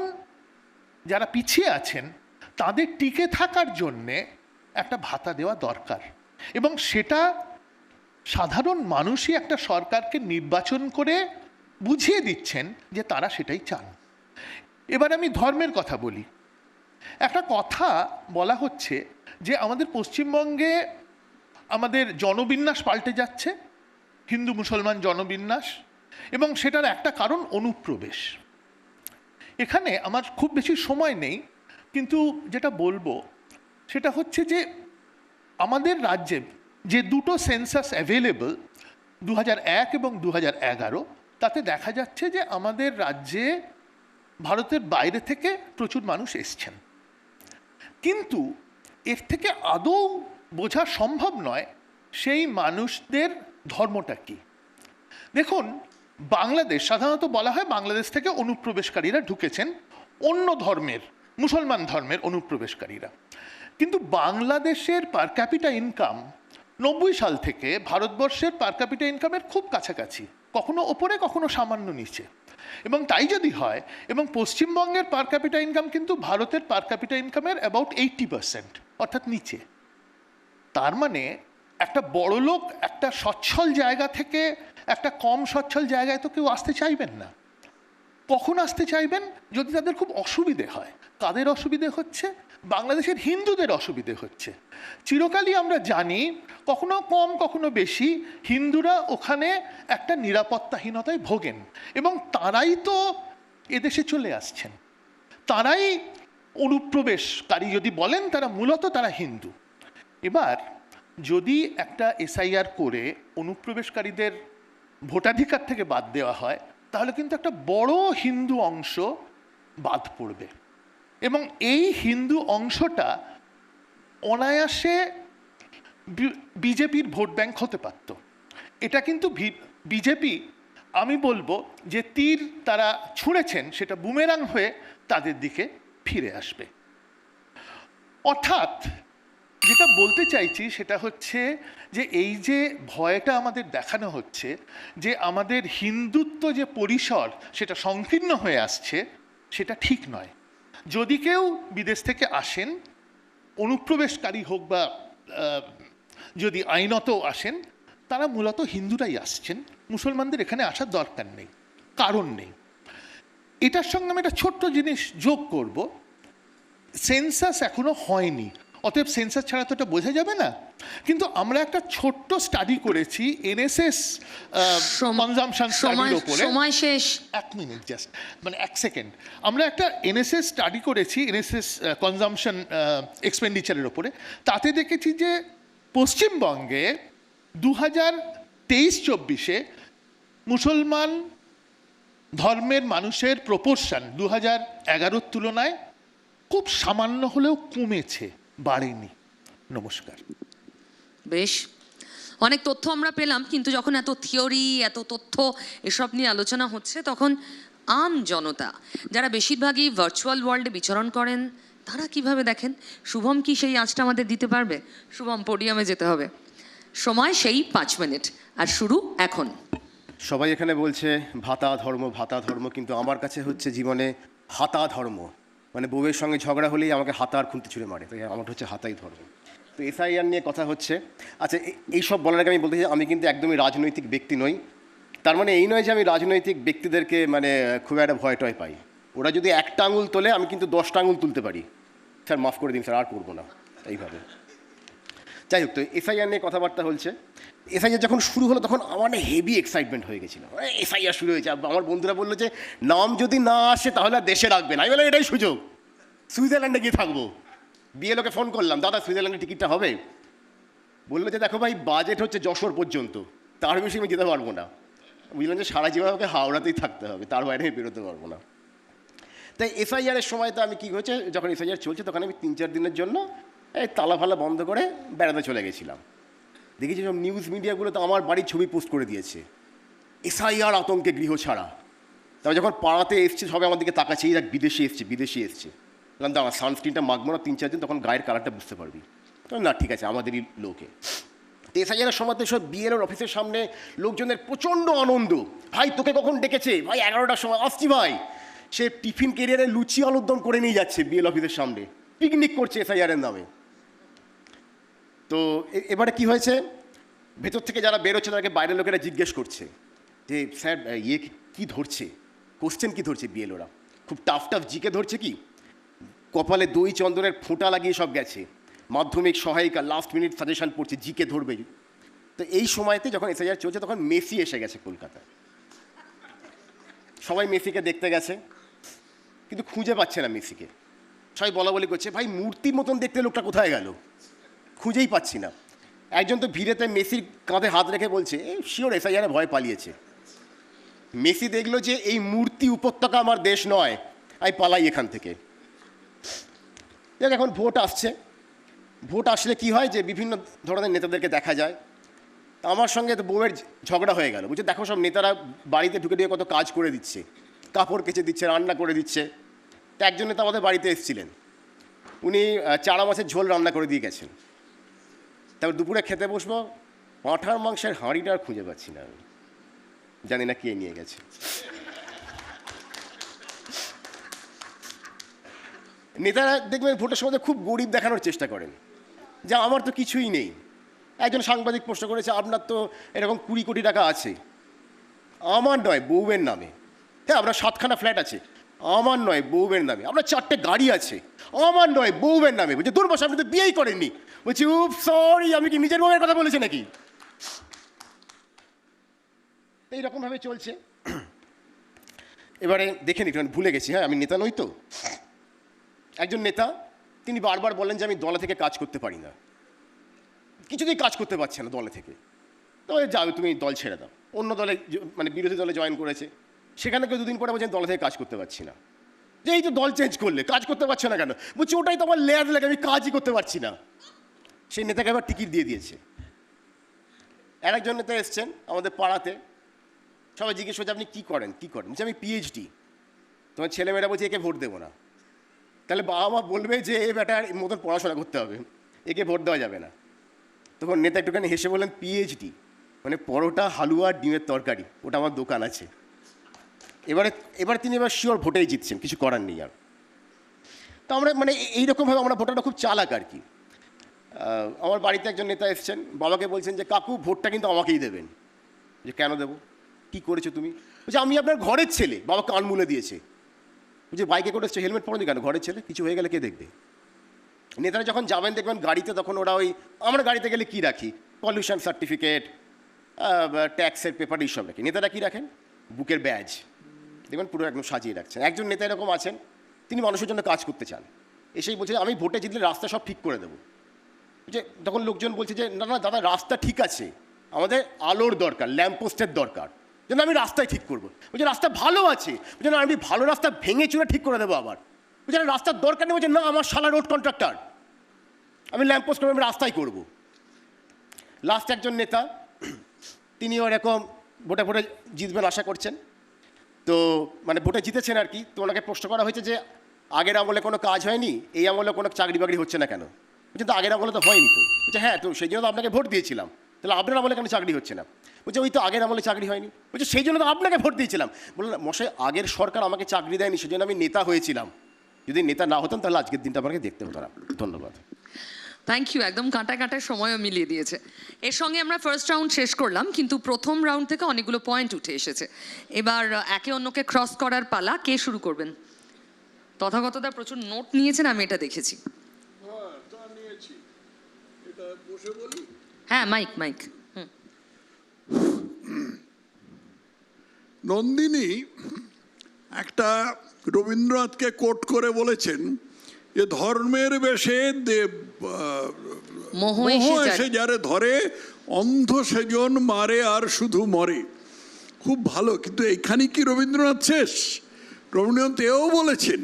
যারা পিছিয়ে আছেন তাদের টিকে থাকার জন্যে একটা ভাতা দেওয়া দরকার এবং সেটা সাধারণ মানুষই একটা সরকারকে নির্বাচন করে বুঝিয়ে দিচ্ছেন যে তারা সেটাই চান। এবার আমি ধর্মের কথা বলি। একটা কথা বলা হচ্ছে যে আমাদের পশ্চিমবঙ্গে আমাদের জনবিন্যাস পাল্টে যাচ্ছে, হিন্দু মুসলমান জনবিন্যাস, এবং সেটার একটা কারণ অনুপ্রবেশ। এখানে আমার খুব বেশি সময় নেই, কিন্তু যেটা বলবো সেটা হচ্ছে যে আমাদের রাজ্যে যে দুটো সেন্সাস অ্যাভেলেবল 2001 এবং 2011, তাতে দেখা যাচ্ছে যে আমাদের রাজ্যে ভারতের বাইরে থেকে প্রচুর মানুষ এসছেন, কিন্তু এর থেকে আদৌ বোঝা সম্ভব নয় সেই মানুষদের ধর্মটা কি। দেখুন, বাংলাদেশ সাধারণত বলা হয় বাংলাদেশ থেকে অনুপ্রবেশকারীরা ঢুকেছেন, অন্য ধর্মের, মুসলমান ধর্মের অনুপ্রবেশকারীরা। কিন্তু বাংলাদেশের পার ক্যাপিটা ইনকাম 90 সাল থেকে ভারতবর্ষের পার ক্যাপিটা ইনকামের খুব কাছাকাছি, কখনো ওপরে কখনো সামান্য নিচে। এবং তাই যদি হয়, এবং পশ্চিমবঙ্গের পার ক্যাপিটা ইনকাম কিন্তু ভারতের পার ক্যাপিটা ইনকামের অ্যাবাউট 80%, অর্থাৎ নিচে। তার মানে একটা বড় লোক একটা সচ্ছল জায়গা থেকে একটা কম সচ্ছল জায়গায় তো কেউ আসতে চাইবেন না। কখন আসতে চাইবেন? যদি তাদের খুব অসুবিধে হয়। কাদের অসুবিধে হচ্ছে? বাংলাদেশের হিন্দুদের অসুবিধে হচ্ছে। চিরকালই আমরা জানি, কখনো কম কখনো বেশি, হিন্দুরা ওখানে একটা নিরাপত্তাহীনতায় ভোগেন এবং তারাই তো এদেশে চলে আসছেন। তারাই অনুপ্রবেশকারী যদি বলেন, তারা মূলত তারা হিন্দু। এবার যদি একটা এসআইআর করে অনুপ্রবেশকারীদের ভোটাধিকার থেকে বাদ দেওয়া হয়, তাহলে কিন্তু একটা বড় হিন্দু অংশ বাদ পড়বে এবং এই হিন্দু অংশটা অনায়াসে বিজেপির ভোট ব্যাংক হতে পারত। এটা কিন্তু বিজেপি, আমি বলবো যে তীর তারা ছুঁড়েছেন সেটা বুমেরাং হয়ে তাদের দিকে ফিরে আসবে। অর্থাৎ যেটা বলতে চাইছি সেটা হচ্ছে যে এই যে ভয়টা আমাদের দেখানো হচ্ছে যে আমাদের হিন্দুত্ব যে পরিসর সেটা সংকীর্ণ হয়ে আসছে, সেটা ঠিক নয়। যদি কেউ বিদেশ থেকে আসেন, অনুপ্রবেশকারী হোক বা যদি আইনত আসেন, তারা মূলত হিন্দুরাই আসছেন, মুসলমানদের এখানে আসার দরকার নেই, কারণ নেই। এটার সঙ্গে আমি একটা ছোট্ট জিনিস যোগ করব, সেন্সাস এখনো হয়নি, অতএব সেন্সাস ছাড়া তো এটা বোঝা যাবে না। কিন্তু আমরা একটা ছোট্ট স্টাডি করেছি এনএসএস কনজাম্পশন স্টাডির উপরে। সময় শেষ। 1 মিনিট জাস্ট, মানে 1 সেকেন্ড। আমরা একটা এনএসএস স্টাডি করেছি, এনএসএস কনজাম্পশন এক্সপেন্ডিচারের উপরে। তাতে দেখেছি যে পশ্চিমবঙ্গে 2023-24-এ মুসলমান ধর্মের মানুষের প্রপোর্শন 2011-র তুলনায় খুব সামান্য হলেও কমেছে, বাড়েনি। নমস্কার। বেশ, অনেক তথ্য আমরা পেলাম, কিন্তু যখন এত থিওরি, এত তথ্য এসব নিয়ে আলোচনা হচ্ছে, তখন আম জনতা যারা বেশিরভাগই ভার্চুয়াল ওয়ার্ল্ডে বিচরণ করেন, তারা কিভাবে দেখেন? শুভম কি সেই আঁচটা আমাদের দিতে পারবে? শুভম, পোডিয়ামে যেতে হবে। সময় সেই 5 মিনিট, আর শুরু এখন। সবাই এখানে বলছে ভাতা ধর্ম, ভাতা ধর্ম, কিন্তু আমার কাছে হচ্ছে জীবনে হাতা ধর্ম। মানে বউয়ের সঙ্গে ঝগড়া হলেই আমাকে হাতা আর খুন্তি ছুঁড়ে মারে, তাই আমার হচ্ছে হাতাই ধর্ম। তো এসআইআর নিয়ে কথা হচ্ছে। আচ্ছা, এইসব বলার আগে আমি বলতে চাই আমি কিন্তু একদমই রাজনৈতিক ব্যক্তি নই। তার মানে এই নয় যে আমি রাজনৈতিক ব্যক্তিদেরকে মানে খুব একটা ভয় টয় পাই। ওরা যদি একটা আঙুল তোলে আমি কিন্তু 10টা আঙুল তুলতে পারি। স্যার মাফ করে দিন স্যার, আর করবো না এইভাবে। যাই হোক, তো এসআইআর নিয়ে কথাবার্তা হচ্ছে। এসআইআর যখন শুরু হলো তখন আমার না হেভি এক্সাইটমেন্ট হয়ে গেছিলো। এসআইআর শুরু হয়েছে, আমার বন্ধুরা বললো যে নাম যদি না আসে তাহলে আর দেশে রাখবে না। আমি বললাম এটাই সুযোগ, সুইজারল্যান্ডে গিয়ে থাকবো। বিএলওকে ফোন করলাম, দাদা সুইজারল্যান্ডের টিকিটটা হবে? বললো যে দেখো ভাই, বাজেট হচ্ছে যশোর পর্যন্ত, তার বেশি আমি যেতে পারবো না। বুঝলাম যে সারা জীবন আমাকে হাওড়াতেই থাকতে হবে, তার বাইরে আমি বেরোতে পারবো না। তাই এসআইআরের সময় তো আমি কী হয়েছে, যখন এসআইআর চলছে তখন আমি 3-4 দিনের জন্য এই তালা ফালা বন্ধ করে বেড়াতে চলে গেছিলাম। দেখেছি সব নিউজ মিডিয়াগুলো তো আমার বাড়ির ছবি পোস্ট করে দিয়েছে, এসআইআর আতঙ্কে গৃহ ছাড়া। তবে যখন পাড়াতে এসছে সবাই আমার দিকে তাকাচ্ছে, এই দেখ বিদেশি এসছে বিদেশি এসছে। বললাম তো আমার সানস্ক্রিনটা মাখবো না 3-4 দিন, তখন গায়ের কালারটা বুঝতে পারবি। তো না ঠিক আছে, আমাদেরই লোকে। তো এসআইআরের সময় তো সব বিএলওর অফিসের সামনে লোকজনের প্রচণ্ড আনন্দ। ভাই তোকে কখন ডেকেছে? ভাই 11টার সময় আসছি ভাই। সে টিফিন কেরিয়ারে লুচি আলুর দম করে নিয়ে যাচ্ছে বিএল অফিসের সামনে, পিকনিক করছে এসআইআরের নামে। তো এবারে কি হয়েছে, ভেতর থেকে যারা বেরোচ্ছে তাদেরকে বাইরের লোকেরা জিজ্ঞেস করছে যে স্যার ইয়ে কী ধরছে, কোশ্চেন কী ধরছে বিএলওরা? খুব টাফ টাফ জিকে ধরছে কি? কপালে দই চন্দনের ফোঁটা লাগিয়ে সব গেছে, মাধ্যমিক সহায়িকা লাস্ট মিনিট সাজেশন পড়ছে, জিকে ধরবে। তো এই সময়তে যখন এসআইআর চলছে তখন মেসি এসে গেছে কলকাতায়। সবাই মেসিকে দেখতে গেছে কিন্তু খুঁজে পাচ্ছে না মেসিকে। সবাই বলা বলি করছে ভাই মূর্তির মতন দেখতে লোকটা কোথায় গেল, খুঁজেই পাচ্ছি না। একজন তো ভিড়েতে মেসির কাঁধে হাত রেখে বলছে শিওর এসআইআরে ভয় পালিয়েছে। মেসি দেখলো যে এই মূর্তি উপত্যকা আমার দেশ নয়, আমি পালাই এখান থেকে। দেখ এখন ভোট আসছে, ভোট আসলে কি হয় যে বিভিন্ন ধরনের নেতাদেরকে দেখা যায়। আমার সঙ্গে তো বউয়ের ঝগড়া হয়ে গেল, বুঝছে দেখো সব নেতারা বাড়িতে ঢুকে দিয়ে কত কাজ করে দিচ্ছে, কাপড় কেচে দিচ্ছে, রান্না করে দিচ্ছে। তো একজন নেতা আমাদের বাড়িতে এসেছিলেন, উনি চারা মাছের ঝোল রান্না করে দিয়ে গেছেন। তারপর দুপুরে খেতে বসবো, পাঁঠার মাংসের হাঁড়িটা আর খুঁজে পাচ্ছি না, আমি জানি না কে নিয়ে গেছে। নেতারা দেখবেন ভোটের সময় খুব গরিব দেখানোর চেষ্টা করেন, যা আমার তো কিছুই নেই। একজন সাংবাদিক প্রশ্ন করেছে আপনার তো এরকম 20 কোটি টাকা আছে। আমার নয়, বউয়ের নামে। হ্যাঁ আপনার 7খানা ফ্ল্যাট আছে, আমার নয়, বউয়ের নামে। আপনার 4টে গাড়ি আছে, আমার নয়, বউয়ের নামে। বলছে দূর বসে, আপনি তো বিয়েই করেননি। বলছি উপ সরি, আমি কি নিজের বউয়ের কথা বলেছি নাকি? এইরকমভাবে চলছে। এবারে দেখে নিন, ভুলে গেছি, হ্যাঁ আমি নেতা নই তো। একজন নেতা তিনি বারবার বলেন যে আমি দলে থেকে কাজ করতে পারি না, কিছুতেই কাজ করতে পারছে না দলে থেকে। তো যাও তুমি দল ছেড়ে দাও, অন্য দলে মানে বিরোধী দলে জয়েন করেছে, সেখানে কেউ 2 দিন পরে বলছেন দলে থেকে কাজ করতে পারছি না। যে এই তো দল চেঞ্জ করলে কাজ করতে পারছো না কেন? বলছি ওটাই তো আমার লেয়ার লাগে, আমি কাজই করতে পারছি না। সেই নেতাকে আবার টিকিট দিয়ে দিয়েছে। আরেকজন নেতা এসছেন আমাদের পাড়াতে, সবাই জিজ্ঞেস করছে আপনি কী করেন কী করেন? বলছি আমি পিএইচডি। তোমার ছেলেমেয়েরা বলছে একে ভোট দেবো না। তাহলে বাবা মা বলবে যে এ ব্যাটার মতন পড়াশোনা করতে হবে, একে ভোট দেওয়া যাবে না। তখন নেতা একটুখানি হেসে বললেন পিএইচডি মানে পরোটা হালুয়া ডিমের তরকারি, ওটা আমার দোকান আছে। এবারে তিনি এবার শিওর ভোটেই জিতছেন, কিছু করার নেই আর। তো আমরা মানে এইরকমভাবে আমরা ভোটারটা খুব চালাক আর কি। আমার বাড়িতে একজন নেতা এসছেন, বাবাকে বলছেন যে কাকু ভোটটা কিন্তু আমাকেই দেবেন। যে কেন দেবো, কী করেছো তুমি? বলছে আমি আপনার ঘরের ছেলে। বাবা কান মুলে দিয়েছে। বলছে বাইকে করে এসছো, হেলমেট পরোনি কেন? ঘরের ছেলে, কিছু হয়ে গেলে কে দেখবে? নেতারা যখন যাবেন দেখবেন গাড়িতে, তখন ওরা ওই আমরা গাড়িতে গেলে কী রাখি, পলিউশন সার্টিফিকেট, ট্যাক্সের পেপার এইসব রাখি। নেতারা কী রাখেন? বুকের ব্যাজ দেখবেন পুরো একদম সাজিয়ে রাখছেন। একজন নেতা এরকম আছেন, তিনি মানুষের জন্য কাজ করতে চান। এসেই বলছে আমি ভোটে জিতলে রাস্তা সব ঠিক করে দেবো। যে তখন লোকজন বলছে যে না না দাদা রাস্তা ঠিক আছে, আমাদের আলোর দরকার, ল্যাম্পপোস্টের দরকার, যেন আমি রাস্তায় ঠিক করবো। বলছে রাস্তা ভালো আছে, বলছে না আমি ভালো রাস্তা ভেঙে চুরে ঠিক করে দেবো আবার। বলছে রাস্তার দরকার নেই। বলছে না আমার শালা রোড কন্ট্রাক্টর, আমি ল্যাম্পপোস্ট করবো, আমি রাস্তাই করবো। লাস্ট একজন নেতা, তিনিও এরকম ভোটে ভোটে জিতবেন আশা করছেন। তো মানে ভোটে জিতেছেন আর কি। তো ওনাকে প্রশ্ন করা হয়েছে যে আগের আমলে কোনো কাজ হয়নি, এই আমলে কোনো চাকরি বাকরি হচ্ছে না কেন? বলছে তো আগের আমলে তো হয়নি। তো বলছে হ্যাঁ, তো সেই জন্য তো আপনাকে ভোট দিয়েছিলাম। তাহলে আপনার আমলে কেন চাকরি হচ্ছে না? বলছে ওই তো আগের আমলে চাকরি হয়নি। বলছে সেই জন্য তো আপনাকে ভোট দিয়েছিলাম। বললাম মশাই আগের সরকার আমাকে চাকরি দেয়নি, সেই জন্য আমি নেতা হয়েছিলাম। যদি নেতা না হতাম তাহলে আজকের দিনটা আমাকে দেখতে হতো না। ধন্যবাদ। থ্যাংক ইউ, একদম কাঁটা কাঁটায় সময়ও মিলিয়ে দিয়েছে। এর সঙ্গে আমরা ফার্স্ট রাউন্ড শেষ করলাম, কিন্তু প্রথম রাউন্ড থেকে অনেকগুলো পয়েন্ট উঠে এসেছে। এবার একে অন্যকে ক্রস করার পালা। কে শুরু করবেন? তথাগতদা প্রচুর নোট নিয়েছেন, আমি এটা দেখেছি। হ্যাঁ, মাইক মাইক। নন্দিনী একটা রবীন্দ্রনাথকে কোট করে বলেছেন যে ধর্মের বেশে মোহ মোহ এসে এসে যারে ধরে, অন্ধ সেজন মারে আর শুধু মরে। খুব ভালো, কিন্তু এইখানে কি রবীন্দ্রনাথ শেষ? রবীন্দ্রনাথ এও বলেছেন,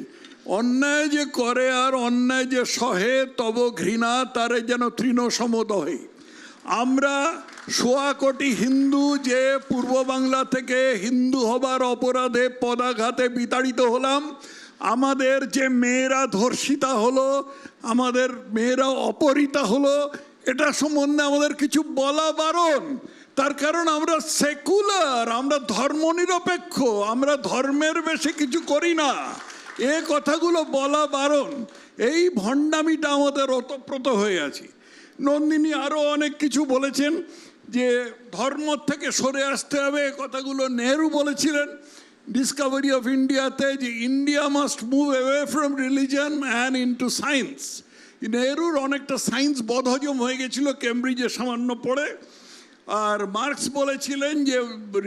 অন্যায় যে করে আর অন্যায় যে সহে, তব ঘৃণা তারে যেন তৃণ সমদহে। আমরা ১০০ কোটি হিন্দু যে পূর্ব বাংলা থেকে হিন্দু হবার অপরাধে পদাঘাতে বিতাড়িত হলাম, আমাদের যে মেয়েরা ধর্ষিতা হলো, আমাদের মেয়েরা অপহৃতা হলো, এটা সম্বন্ধে আমাদের কিছু বলা বারণ। তার কারণ আমরা সেকুলার, আমরা ধর্মনিরপেক্ষ, আমরা ধর্মের বেশি কিছু করি না। এ কথাগুলো বলা বারণ। এই ভণ্ডামিটা আমাদের ওতপ্রোত হয়ে আছে। নন্দিনী আরও অনেক কিছু বলেছেন যে ধর্ম থেকে সরে আসতে হবে, কথাগুলো নেহরু বলেছিলেন ডিসকভারি অফ ইন্ডিয়াতে, যে India must move away from religion and into science. নেহরুর অনেকটা সায়েন্স বদহজম হয়ে গেছিল কেমব্রিজে সামান্য পড়ে। আর মার্কস বলেছিলেন যে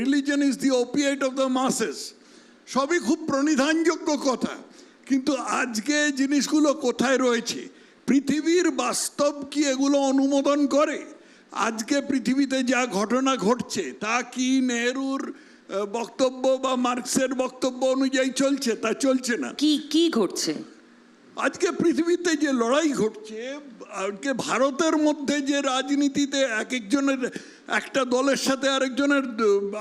religion is the opiate of the মাসেস। সবই খুব প্রণিধানযোগ্য কথা, কিন্তু আজকে জিনিসগুলো কোথায় রয়েছে? পৃথিবীর বাস্তব কি এগুলো অনুমোদন করে? আজকে পৃথিবীতে যা ঘটনা ঘটছে তা কি নেহরুর বক্তব্য বা মার্কসের বক্তব্য অনুযায়ী চলছে? তা চলছে না। কি কি ঘটছে আজকে পৃথিবীতে? যে লড়াই ঘটছে আজকে ভারতের মধ্যে, যে রাজনীতিতে এক একজনের একটা দলের সাথে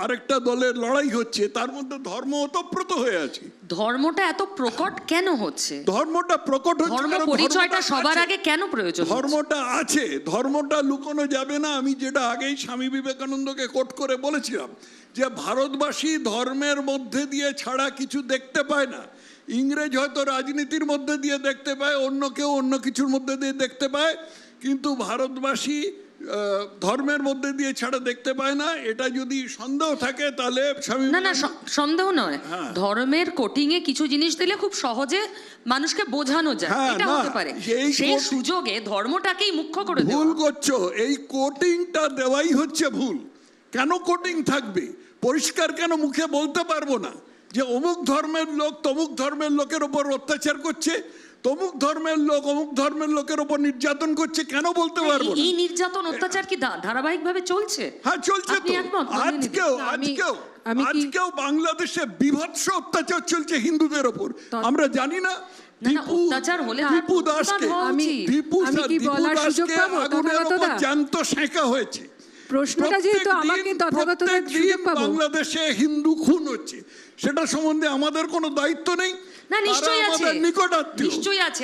আরেকটা দলের লড়াই হচ্ছে, তার মধ্যে ধর্ম ওতপ্রোত হয়ে আছে। ধর্মটা এত প্রকট কেন হচ্ছে? ধর্মটা প্রকট হচ্ছে ধর্ম কারণ পরিচয়টা ধর্মটা সবার আছে। আগে কেন প্রয়োজন? ধর্মটা আছে, ধর্মটা লুকোনো যাবে না। আমি যেটা আগেই স্বামী বিবেকানন্দকে কোট করে বলেছিলাম, যে ভারতবাসী ধর্মের মধ্যে দিয়ে ছাড়া কিছু দেখতে পায় না। ইংরেজ হয়তো রাজনীতির মধ্যে দিয়ে দেখতে পায়, অন্য কেউ অন্য কিছুর মধ্যে দিয়ে দেখতে পায়, কিন্তু ভারতবাসী ধর্মের মধ্যে দিয়ে ছাড়া দেখতে পায় না। এটা যদি সন্দেহ থাকে তাহলে না, সন্দেহ নয়, ধর্মের কোটিং এ কিছু জিনিস দিলে খুব সহজে মানুষকে বোঝানো যায়, এটা হতে পারে। সেই সুযোগে ধর্মটাকেই মুখ্য করে দেওয়া। ভুল করছো, এই কোটিংটা দেওয়াই হচ্ছে ভুল। কেন কোটিং থাকবে? পরিষ্কার কেন মুখে বলতে পারবো না যে অমুক ধর্মের লোক তমুক ধর্মের লোকের ওপর অত্যাচার করছে, তমুক ধর্মের লোক অমুক ধর্মের লোকের ওপর নির্যাতন করছে? কেন বলতে পারবো না? এই নির্যাতন অত্যাচার কি ধারাবাহিকভাবে চলছে? হ্যাঁ, চলছে তো। আজকেও বাংলাদেশে বিভৎস অত্যাচার চলছে হিন্দুদের ওপর, আমরা জানি না? অত্যাচার হলে দীপু দাসকে আগুনের ওপর জ্যান্ত সেঁকা হয়েছে। প্রশ্নটা যেহেতু আমাকে তথাগতদা সুযোগ পাবো। বাংলাদেশে হিন্দু খুন হচ্ছে, সেটা সম্বন্ধে আমাদের কোনো দায়িত্ব নেই? না, নিশ্চয়ই আছে, নিশ্চয়ই আছে।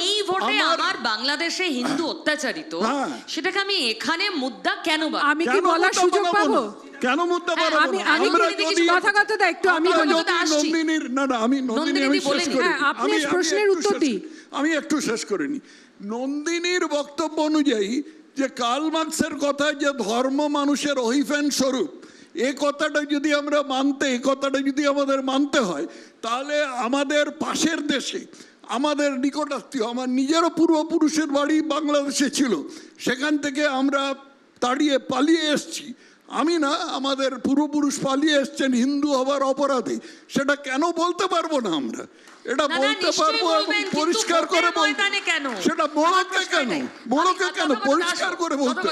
এই ভোটে আমার বাংলাদেশে হিন্দু অত্যাচারিত, সেটাকে আমি এখানে মুদ্দা কেন? আমি কি বলার সুযোগ পাবো? কেন মুদ্দা পাবো? তথাগতদা একটু আমি বলি। নন্দিনীর আমি শেষ করি, আপনি প্রশ্নের উত্তর দিই। আমি একটু শেষ করে নি। নন্দিনীর বক্তব্য অনুযায়ী যে কার্ল মার্কসের কথা যে ধর্ম মানুষের অহিফেন স্বরূপ, এই কথাটা যদি আমাদের মানতে হয়, তাহলে আমাদের পাশের দেশে, আমাদের নিকটাত্মীয়, আমার নিজেরও পূর্বপুরুষের বাড়ি বাংলাদেশে ছিল, সেখান থেকে আমরা পালিয়ে এসছি। আমি না, আমাদের পূর্বপুরুষ পালিয়ে এসছেন হিন্দু হবার অপরাধে। সেটা কেন বলতে পারবো না আমরা? এটা বলতে পারবো, পরিষ্কার করে বলতে। সেটা বড়কে কেন পরিষ্কার করে বলতে?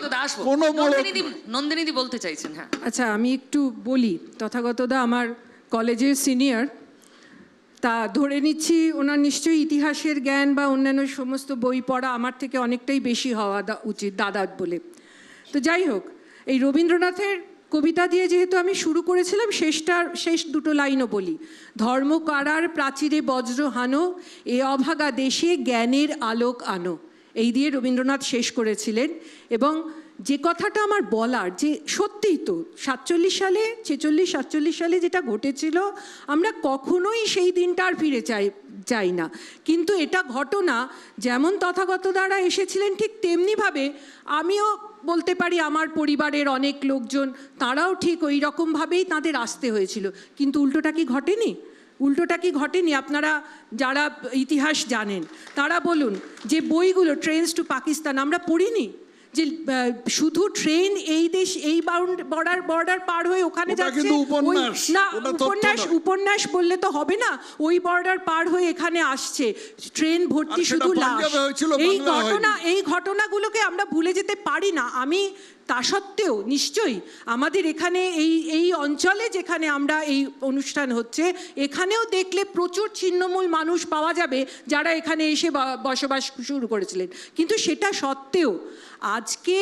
নন্দিনীদি বলতে চাইছেন। হ্যাঁ, আচ্ছা, আমি একটু বলি। তথাগতদা আমার কলেজের সিনিয়র, তা ধরে নিচ্ছি ওনার নিশ্চয়ই ইতিহাসের জ্ঞান বা অন্যান্য সমস্ত বই পড়া আমার থেকে অনেকটাই বেশি হওয়া উচিত, দাদা বলে। তো যাই হোক, এই রবীন্দ্রনাথের কবিতা দিয়ে যেহেতু আমি শুরু করেছিলাম, শেষ দুটো লাইনও বলি। ধর্ম কারার প্রাচীরে বজ্র হানো, এ অভাগা দেশে জ্ঞানের আলোক আনো। এই দিয়ে রবীন্দ্রনাথ শেষ করেছিলেন। এবং যে কথাটা আমার বলার, যে সত্যিই তো 46-47 সালে যেটা ঘটেছিল আমরা কখনোই সেই দিনটা আর ফিরে চাই না, কিন্তু এটা ঘটনা যেমন তথাগত দ্বারা এসেছিলেন ঠিক তেমনিভাবে আমিও বলতে পারি আমার পরিবারের অনেক লোকজন তারাও ঠিক ওই রকমভাবেই তাদের আসতে হয়েছিল। কিন্তু উল্টোটা কি ঘটেনি? আপনারা যারা ইতিহাস জানেন তারা বলুন, যে বইগুলো ট্রেনস টু পাকিস্তান আমরা পড়িনি, যে শুধু ট্রেন এই দেশ এই বর্ডার পার হয়ে ওখানে ওটা যাচ্ছে, কিন্তু উপন্যাস, না ওটা তথ্য নয়। উপন্যাস বললে তো হবে না, ওই বর্ডার পার হয়ে এখানে আসছে ট্রেন ভর্তি আর সেটা শুধু লাশ। পাঞ্জাবে হয়েছিল, বাংলায় এই ঘটনাগুলোকে আমরা ভুলে যেতে পারি না। আমি তা সত্ত্বেও নিশ্চয়ই আমাদের এখানে এই অঞ্চলে যেখানে আমরা এই অনুষ্ঠান হচ্ছে এখানেও দেখলে প্রচুর ছিন্নমূল মানুষ পাওয়া যাবে যারা এখানে এসে বসবাস শুরু করেছিলেন, কিন্তু সেটা সত্ত্বেও আজকে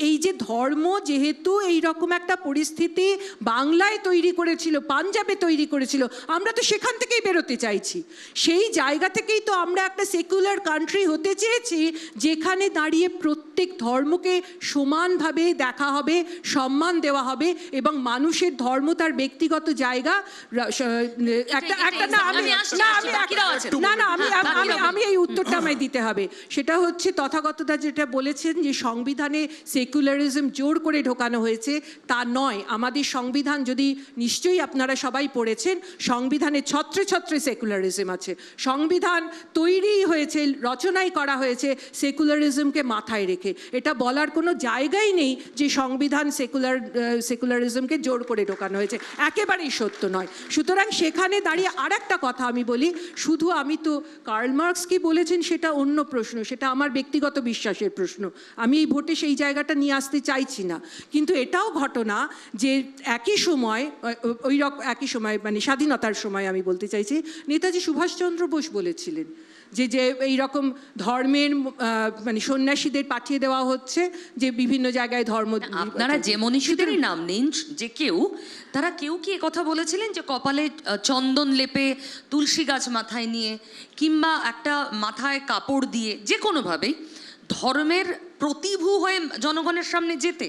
এই যে ধর্ম যেহেতু এই রকম একটা পরিস্থিতি বাংলায় তৈরি করেছিল, পাঞ্জাবে তৈরি করেছিল, আমরা তো সেখান থেকেই বেরোতে চাইছি। সেই জায়গা থেকেই তো আমরা একটা সেকুলার কান্ট্রি হতে চেয়েছি যেখানে দাঁড়িয়ে প্রত্যেক ধর্মকে সমানভাবে দেখা হবে, সম্মান দেওয়া হবে এবং মানুষের ধর্ম তার ব্যক্তিগত জায়গা আমি এই উত্তরটা আমায় দিতে হবে। সেটা হচ্ছে তথাগতদা যেটা বলেছেন যে সংবিধানে সেকুলারিজম জোর করে ঢোকানো হয়েছে, তা নয়। আমাদের সংবিধান যদি নিশ্চয়ই আপনারা সবাই পড়েছেন, সংবিধানে ছত্রে ছত্রে সেকুলারিজম আছে। সংবিধান তৈরি হয়েছে, রচনাই করা হয়েছে সেকুলারিজমকে মাথায় রেখে। এটা বলার কোনো জায়গাই নেই যে সংবিধান সেকুলারিজমকে জোর করে ঢোকানো হয়েছে, একেবারেই সত্য নয়। সুতরাং সেখানে দাঁড়িয়ে আর একটা কথা আমি বলি, শুধু আমি তো কার্ল মার্কস কি বলেছেন সেটা অন্য প্রশ্ন, সেটা আমার ব্যক্তিগত বিশ্বাসের প্রশ্ন, আমি এই ভোটে সেই জায়গাটা নিয়ে আসতে চাইছি না। কিন্তু এটাও ঘটনা যে একই সময় মানে স্বাধীনতার সময় আমি বলতে চাইছি, নেতাজি সুভাষচন্দ্র বোস বলেছিলেন যে এই রকম ধর্মের মানে সন্ন্যাসীদের পাঠিয়ে দেওয়া হচ্ছে যে বিভিন্ন জায়গায় ধর্ম। আপনারা যে মনীষীদেরই নাম নিন, যে তারা কেউ কি কথা বলেছিলেন যে কপালে চন্দন লেপে তুলসী গাছ মাথায় নিয়ে কিংবা একটা মাথায় কাপড় দিয়ে যে কোনোভাবেই ধর্মের প্রতিভূ হয়ে জনগণের সামনে যেতে?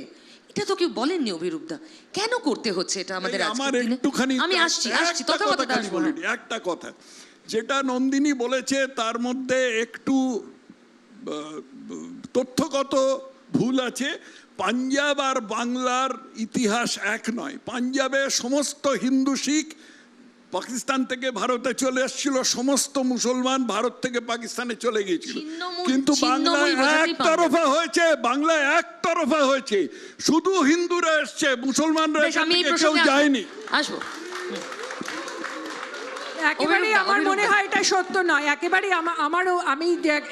এটা তো কেউ বলেননি অভিরূপদা। কেন করতে হচ্ছে এটা আমাদের আমার একটুখানি আমি আসছি তথাগত আসবো। একটা কথা যেটা নন্দিনী বলেছে তার মধ্যে একটু তথ্যগত ভুল আছে। পাঞ্জাব আর বাংলার ইতিহাস এক নয়। পাঞ্জাবে সমস্ত হিন্দু শিখ পাকিস্তান থেকে ভারতে চলে এসেছিল, সমস্ত মুসলমান ভারত থেকে পাকিস্তানে চলে গিয়েছিল, কিন্তু বাংলায় একতরফা হয়েছে, শুধু হিন্দুরা এসছে, মুসলমানরা কেউ যায়নি। আসবো। একেবারেই আমার মনে হয় এটা সত্য নয়, একেবারেই আমি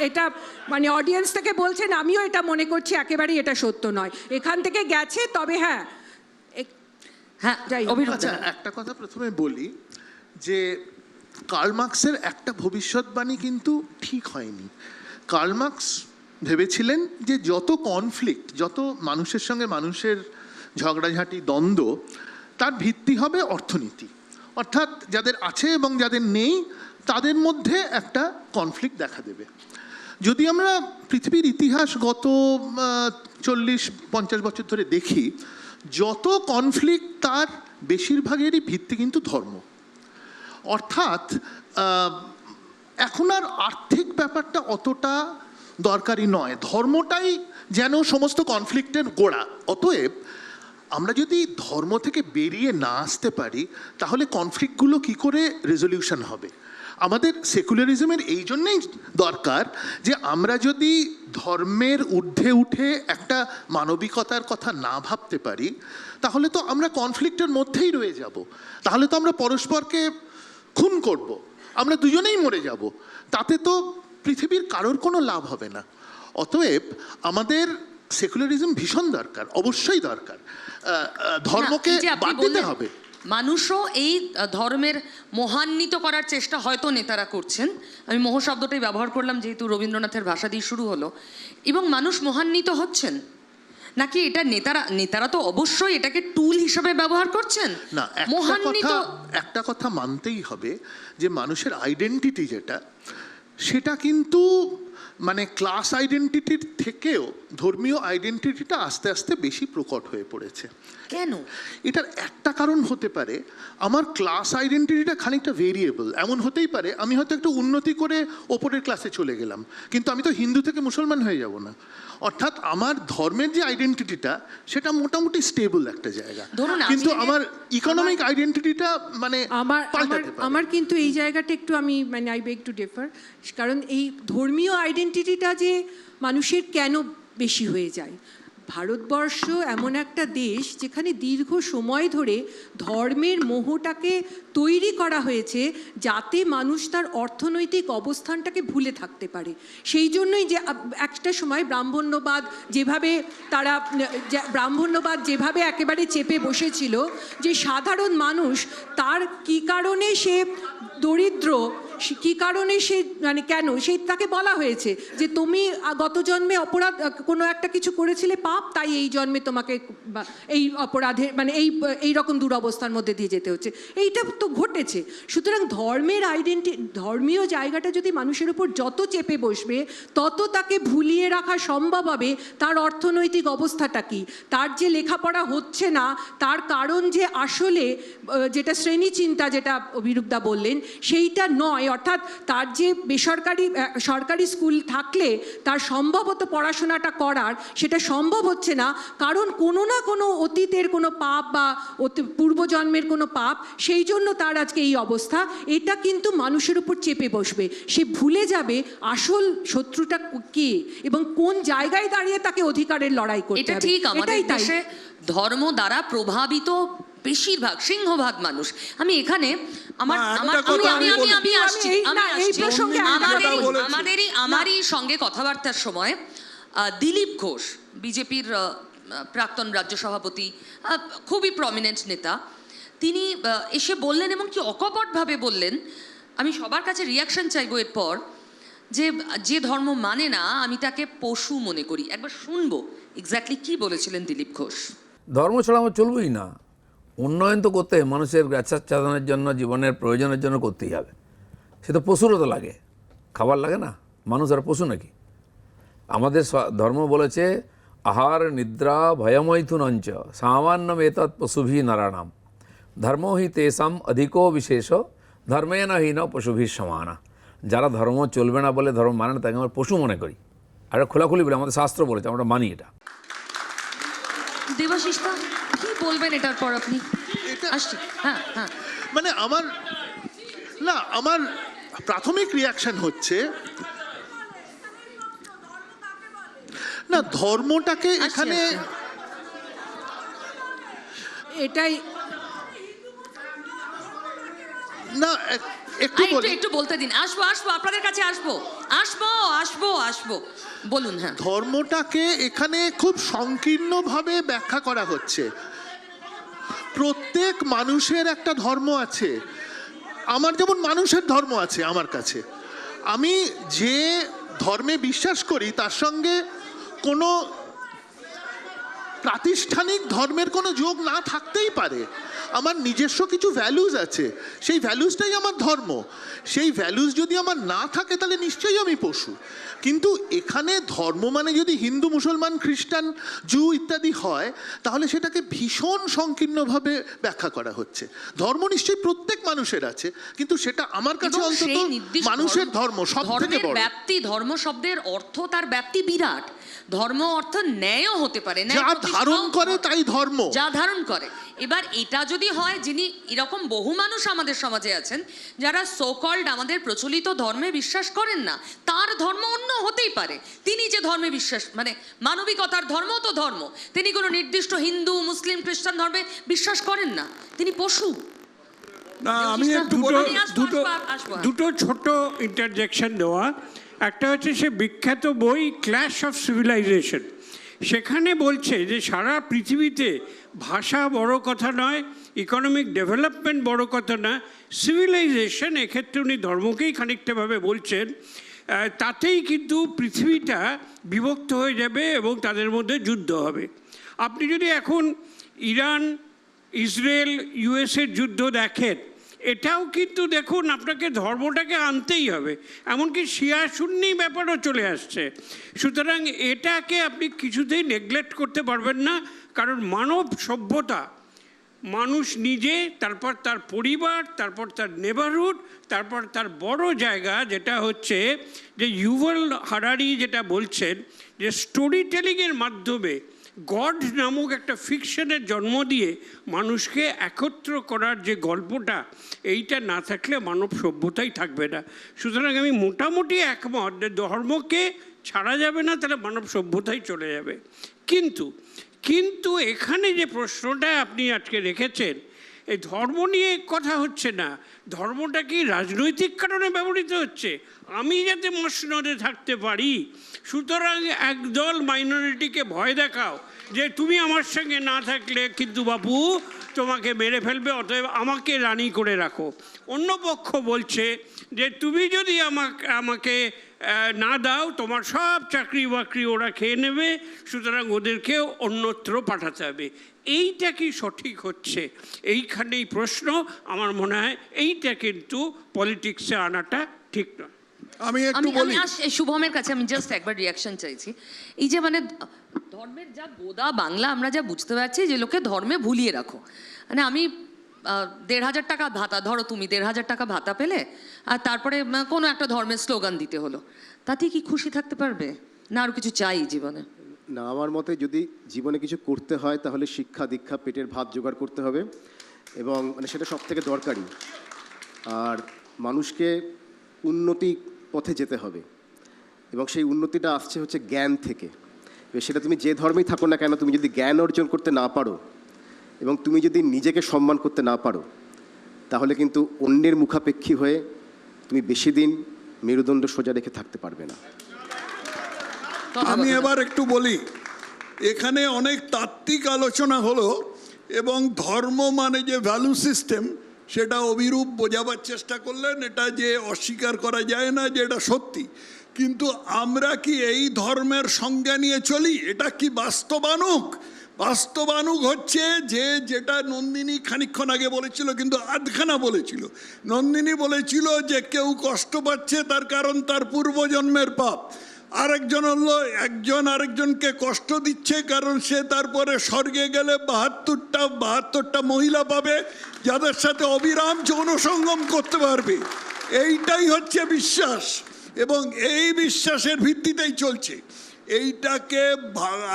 এটা মানে অডিয়েন্স থেকে বলছেন, আমিও এটা মনে করছি একেবারেই এটা সত্য নয়। এখান থেকে গেছে, তবে হ্যাঁ আচ্ছা, একটা কথা প্রথমে বলি যে কার্ল মার্কসের একটা ভবিষ্যৎবাণী কিন্তু ঠিক হয়নি। কার্ল মার্কস ভেবেছিলেন যে যত কনফ্লিক্ট, যত মানুষের সঙ্গে মানুষের ঝগড়াঝাঁটি, দ্বন্দ্ব, তার ভিত্তি হবে অর্থনীতি, অর্থাৎ যাদের আছে এবং যাদের নেই তাদের মধ্যে একটা কনফ্লিক্ট দেখা দেবে। যদি আমরা পৃথিবীর ইতিহাস গত 40-50 বছর ধরে দেখি, যত কনফ্লিক্ট তার বেশিরভাগেরই ভিত্তি কিন্তু ধর্ম। অর্থাৎ এখন আর আর্থিক ব্যাপারটা অতটা দরকারি নয়, ধর্মটাই যেন সমস্ত কনফ্লিক্টের গোড়া। অতএব আমরা যদি ধর্ম থেকে বেরিয়ে না আসতে পারি তাহলে কনফ্লিক্টগুলো কি করে রেজলিউশন হবে? আমাদের সেকুলারিজমের এই জন্যেই দরকার যে আমরা যদি ধর্মের ঊর্ধ্বে উঠে একটা মানবিকতার কথা না ভাবতে পারি তাহলে তো আমরা কনফ্লিক্টের মধ্যেই রয়ে যাব, তাহলে তো আমরা পরস্পরকে খুন করব, আমরা দুজনেই মরে যাব, তাতে তো পৃথিবীর কারোর কোনো লাভ হবে না। অতএব আমাদের সেকুলারিজম ভীষণ দরকার, অবশ্যই দরকার, ধর্মকে বাদ দিতে হবে। মানুষও এই ধর্মের মহান্বিত করার চেষ্টা হয়তো নেতারা করছেন, আমি মোহ শব্দটাই ব্যবহার করলাম যেহেতু রবীন্দ্রনাথের ভাষা দিয়ে শুরু হলো, এবং মানুষ মহান্বিত হচ্ছেন নাকি এটা নেতারা তো অবশ্যই এটাকে টুল হিসেবে ব্যবহার করছেন না। একটা কথা মানতেই হবে যে মানুষের আইডেন্টিটি যেটা, সেটা কিন্তু মানে ক্লাস আইডেন্টিটির থেকেও ধর্মীয় আইডেন্টিটিটা আস্তে আস্তে বেশি প্রকট হয়ে পড়েছে। কেন? এটার একটা কারণ হতে পারে আমার ক্লাস আইডেন্টিটিটা খানিকটা ভেরিয়েবল। এমন হতেই পারে আমি হয়তো একটু উন্নতি করে ওপরের ক্লাসে চলে গেলাম, কিন্তু আমি তো হিন্দু থেকে মুসলমান হয়ে যাব না। অর্থাৎ আমার ধর্মের যে আইডেন্টিটিটা সেটা মোটামুটি স্টেবল একটা জায়গা, ধরুন কিন্তু আজকে আমার ইকোনমিক আইডেন্টিটিটা মানে আমার পাল্টাতে পারে। আমার কিন্তু এই জায়গাটা একটু আমি মানে আই বেগ টু ডিফার, কারণ এই ধর্মীয় আইডেন্টিটিটা যে মানুষের কেন বেশি হয়ে যায়। ভারতবর্ষ এমন একটা দেশ যেখানে দীর্ঘ সময় ধরে ধর্মের মোহটাকে তৈরি করা হয়েছে যাতে মানুষ তার অর্থনৈতিক অবস্থানটাকে ভুলে থাকতে পারে। সেই জন্যই যে একটা সময় ব্রাহ্মণ্যবাদ যেভাবে একেবারে চেপে বসেছিল যে সাধারণ মানুষ তার কী কারণে সে দরিদ্র, কী কারণে সে মানে কেন সেই তাকে বলা হয়েছে যে তুমি গত জন্মে অপরাধ কোনো একটা কিছু করেছিলে পাপ, তাই এই জন্মে তোমাকে এই অপরাধে মানে এই রকম দুরবস্থার মধ্যে দিয়ে যেতে হচ্ছে। এইটা তো ঘটেছে। সুতরাং ধর্মীয় জায়গাটা যদি মানুষের উপর যত চেপে বসবে তত তাকে ভুলিয়ে রাখা সম্ভব হবে তার অর্থনৈতিক অবস্থাটা কি, তার যে লেখাপড়া হচ্ছে না তার কারণ যে আসলে যেটা শ্রেণী চিন্তা যেটা অভিরূপদা বললেন সেইটা নয়, অর্থাৎ তার যে সরকারি স্কুল থাকলে তার সম্ভবত পড়াশোনাটা করার সেটা সম্ভব হচ্ছে না, কারণ কোনো না কোনো অতীতের কোনো পাপ বা পূর্বজন্মের কোনো পাপ, সেই জন্য তার আজকে এই অবস্থা। এটা কিন্তু মানুষের উপর চেপে বসবে, সে ভুলে যাবে আসল শত্রুটা কে এবং কোন জায়গায় দাঁড়িয়ে তাকে অধিকারের লড়াই করতে এটা হবে। ঠিক, আমাদের এটাই তাই। দেশে ধর্ম দ্বারা প্রভাবিত বেশিরভাগ সিংহভাগ মানুষ। আমি এখানে আমারই সঙ্গে কথাবার্তার সময় দিলীপ ঘোষ, বিজেপির প্রাক্তন রাজ্য সভাপতি, খুবই প্রমিনেন্ট নেতা, তিনি এসে বললেন এবং কি অকপটভাবে বললেন, আমি সবার কাছে রিয়াকশন চাইবো এরপর, যে ধর্ম মানে না আমি তাকে পশু মনে করি। একবার শুনবো এক্স্যাক্টলি কি বলেছিলেন দিলীপ ঘোষ। ধর্ম ছাড়া আমার চলবেই না। উন্নয়ন তো করতে মানুষের গাছাচ্ছাদনের জন্য, জীবনের প্রয়োজনের জন্য করতেই হবে। সে তো পশুরও তো লাগে, খাবার লাগে না? মানুষ আর পশু নাকি? আমাদের ধর্ম বলেছে আহার নিদ্রা ভয়মৈথুনঞ্চ সামান্যম এতৎ পশুভি নারাণাম ধর্ম হি তেসাম অধিকো বিশেষ ধর্মেন হীন পশুভি সমানা। যারা ধর্ম চলবে না বলে ধর্ম মানে না তাকে আমরা পশু মনে করি। আর খোলাখুলি বলে আমাদের শাস্ত্র বলেছে, আমরা মানি এটা। দেবাশিস দা কি বলবেন এটার পর আপনি? আসছি। হ্যাঁ হ্যাঁ, মানে আমার প্রাথমিক রিয়াকশন হচ্ছে না, ধর্মটাকে এখানে এটাই না একটু বলতে দিন। আসবো আপনাদের কাছে আসবো বলুন। হ্যাঁ, ধর্মটাকে এখানে খুব সংকীর্ণভাবে ব্যাখ্যা করা হচ্ছে। প্রত্যেক মানুষের একটা ধর্ম আছে। আমার যেমন মানুষের ধর্ম আছে আমার কাছে, আমি যে ধর্মে বিশ্বাস করি তার সঙ্গে কোনো প্রাতিষ্ঠানিক ধর্মের কোনো যোগ না থাকতেই পারে। আমার নিজস্ব কিছু ভ্যালুজ আছে, সেই ভ্যালুজটাই আমার ধর্ম। সেই ভ্যালুজ যদি আমার না থাকে তাহলে নিশ্চয়ই আমি পশু। কিন্তু এখানে ধর্ম মানে যদি হিন্দু, মুসলমান, খ্রিস্টান, জু ইত্যাদি হয় তাহলে সেটাকে ভীষণ সংকীর্ণভাবে ব্যাখ্যা করা হচ্ছে। ধর্ম নিশ্চয়ই প্রত্যেক মানুষের আছে, কিন্তু সেটা আমার কাছে অন্তত মানুষের ধর্ম সব থেকে বড়। ব্যাপ্তি, ধর্ম শব্দের অর্থ, তার ব্যাপ্তি বিরাট। ধর্ম অর্থ ন্যায়ও হতে পারে, যা ধারণ করে তাই ধর্ম, যা ধারণ করে। এবার এটা যদি হয়, যিনি এরকম বহু মানুষ আমাদের সমাজে আছেন যারা সো কল্ড আমাদের প্রচলিত ধর্মে বিশ্বাস করেন না, তার ধর্ম অন্য হতেই পারে। তিনি যে ধর্মে বিশ্বাস মানে মানবিকতার ধর্ম তো ধর্ম, তিনি কোনো নির্দিষ্ট হিন্দু, মুসলিম, খ্রিস্টান ধর্মে বিশ্বাস করেন না, তিনি পশু। না, আমি দুটো ছোট ইন্টারজেকশন দেওয়া। একটা হচ্ছে সে বিখ্যাত বই ক্ল্যাশ অফ সিভিলাইজেশন, সেখানে বলছে যে সারা পৃথিবীতে ভাষা বড় কথা নয়, ইকোনমিক ডেভেলপমেন্ট বড় কথা না, সিভিলাইজেশন, এক্ষেত্রে উনি ধর্মকেই খানিকটাভাবে বলছেন, তাতেই কিন্তু পৃথিবীটা বিভক্ত হয়ে যাবে এবং তাদের মধ্যে যুদ্ধ হবে। আপনি যদি এখন ইরান, ইসরায়েল, ইউএসের যুদ্ধ দেখেন, এটাও কিন্তু দেখুন আপনাকে ধর্মটাকে আনতেই হবে, এমনকি শিয়া সুন্নি ব্যাপারও চলে আসছে। সুতরাং এটাকে আপনি কিছুতেই নেগলেক্ট করতে পারবেন না, কারণ মানব সভ্যতা মানুষ নিজে, তারপর তার পরিবার, তারপর তার নেবারহুড, তারপর তার বড় জায়গা যেটা হচ্ছে যে ইউভাল হারারি যেটা বলছেন যে স্টোরি টেলিংয়ের মাধ্যমে গড নামক একটা ফিকশনের জন্ম দিয়ে মানুষকে একত্র করার যে গল্পটা, এইটা না থাকলে মানব সভ্যতাই থাকবে না। সুতরাং আমি মোটামুটি একমত যে ধর্মকে ছাড়া যাবে না, তাহলে মানব সভ্যতাই চলে যাবে। কিন্তু এখানে যে প্রশ্নটা আপনি আজকে রেখেছেন, এই ধর্ম নিয়ে কথা হচ্ছে না, ধর্মটা কি রাজনৈতিক কারণে ব্যবহৃত হচ্ছে? আমি যাতে মসনদে থাকতে পারি, সুতরাং একদল মাইনরিটিকে ভয় দেখাও যে তুমি আমার সঙ্গে না থাকলে কিন্তু বাপু তোমাকে মেরে ফেলবে, অতএব আমাকে রানী করে রাখো। অন্য পক্ষ বলছে যে তুমি যদি আমাকে না দাও, তোমার সব চাকরি বাকরি ওরা খেয়ে নেবে, সুতরাং ওদেরকে অন্যত্র পাঠাতে হবে। এইটা কি সঠিক হচ্ছে? এইখানেই প্রশ্ন। আমার মনে হয় এইটা কিন্তু পলিটিক্সে আনাটা ঠিক নয়। আমি একটু বলি, শুভমের কাছে আমি জাস্ট একবার রিয়াকশন চাইছি। এই যে মানে ধর্মের যা গোদা বাংলা, আমরা যা বুঝতে পারছি যে লোকে ধর্মে ভুলিয়ে রাখো। মানে আমি 1,500 টাকা ভাতা, ধরো তুমি 1,500 টাকা ভাতা পেলে, আর তারপরে কোনো একটা ধর্মের স্লোগান দিতে হলো, তাতে কি খুশি থাকতে পারবে না? আরও কিছু চাই জীবনে? না, আমার মতে যদি জীবনে কিছু করতে হয় তাহলে শিক্ষা দীক্ষা, পেটের ভাত জোগাড় করতে হবে, এবং মানে সেটা সব থেকে দরকারি। আর মানুষকে উন্নতি পথে যেতে হবে, এবং সেই উন্নতিটা আসছে হচ্ছে জ্ঞান থেকে। সেটা তুমি যে ধর্মেই থাকো না কেন, তুমি যদি জ্ঞান অর্জন করতে না পারো এবং তুমি যদি নিজেকে সম্মান করতে না পারো, তাহলে কিন্তু অন্যের মুখাপেক্ষী হয়ে তুমি বেশি দিন মেরুদণ্ড সোজা রেখে থাকতে পারবে না। আমি এবার একটু বলি, এখানে অনেক তাত্ত্বিক আলোচনা হলো এবং ধর্ম মানে যে ভ্যালু সিস্টেম সেটা অভিরূপ বোঝাবার চেষ্টা করলেন। এটা যে অস্বীকার করা যায় না যে এটা সত্যি, কিন্তু আমরা কি এই ধর্মের সংজ্ঞা নিয়ে চলি? এটা কি বাস্তবানুক? বাস্তবানুক হচ্ছে যে যেটা নন্দিনী খানিকক্ষণ আগে বলেছিল, কিন্তু আধখানা বলেছিল। নন্দিনী বলেছিল যে কেউ কষ্ট পাচ্ছে তার কারণ তার পূর্বজন্মের পাপ, আরেকজন হলো একজন আরেকজনকে কষ্ট দিচ্ছে কারণ সে তারপরে স্বর্গে গেলে 72টা মহিলা পাবে যাদের সাথে অবিরাম যৌন সঙ্গম করতে পারবে। এইটাই হচ্ছে বিশ্বাস, এবং এই বিশ্বাসের ভিত্তিতেই চলছে। এইটাকে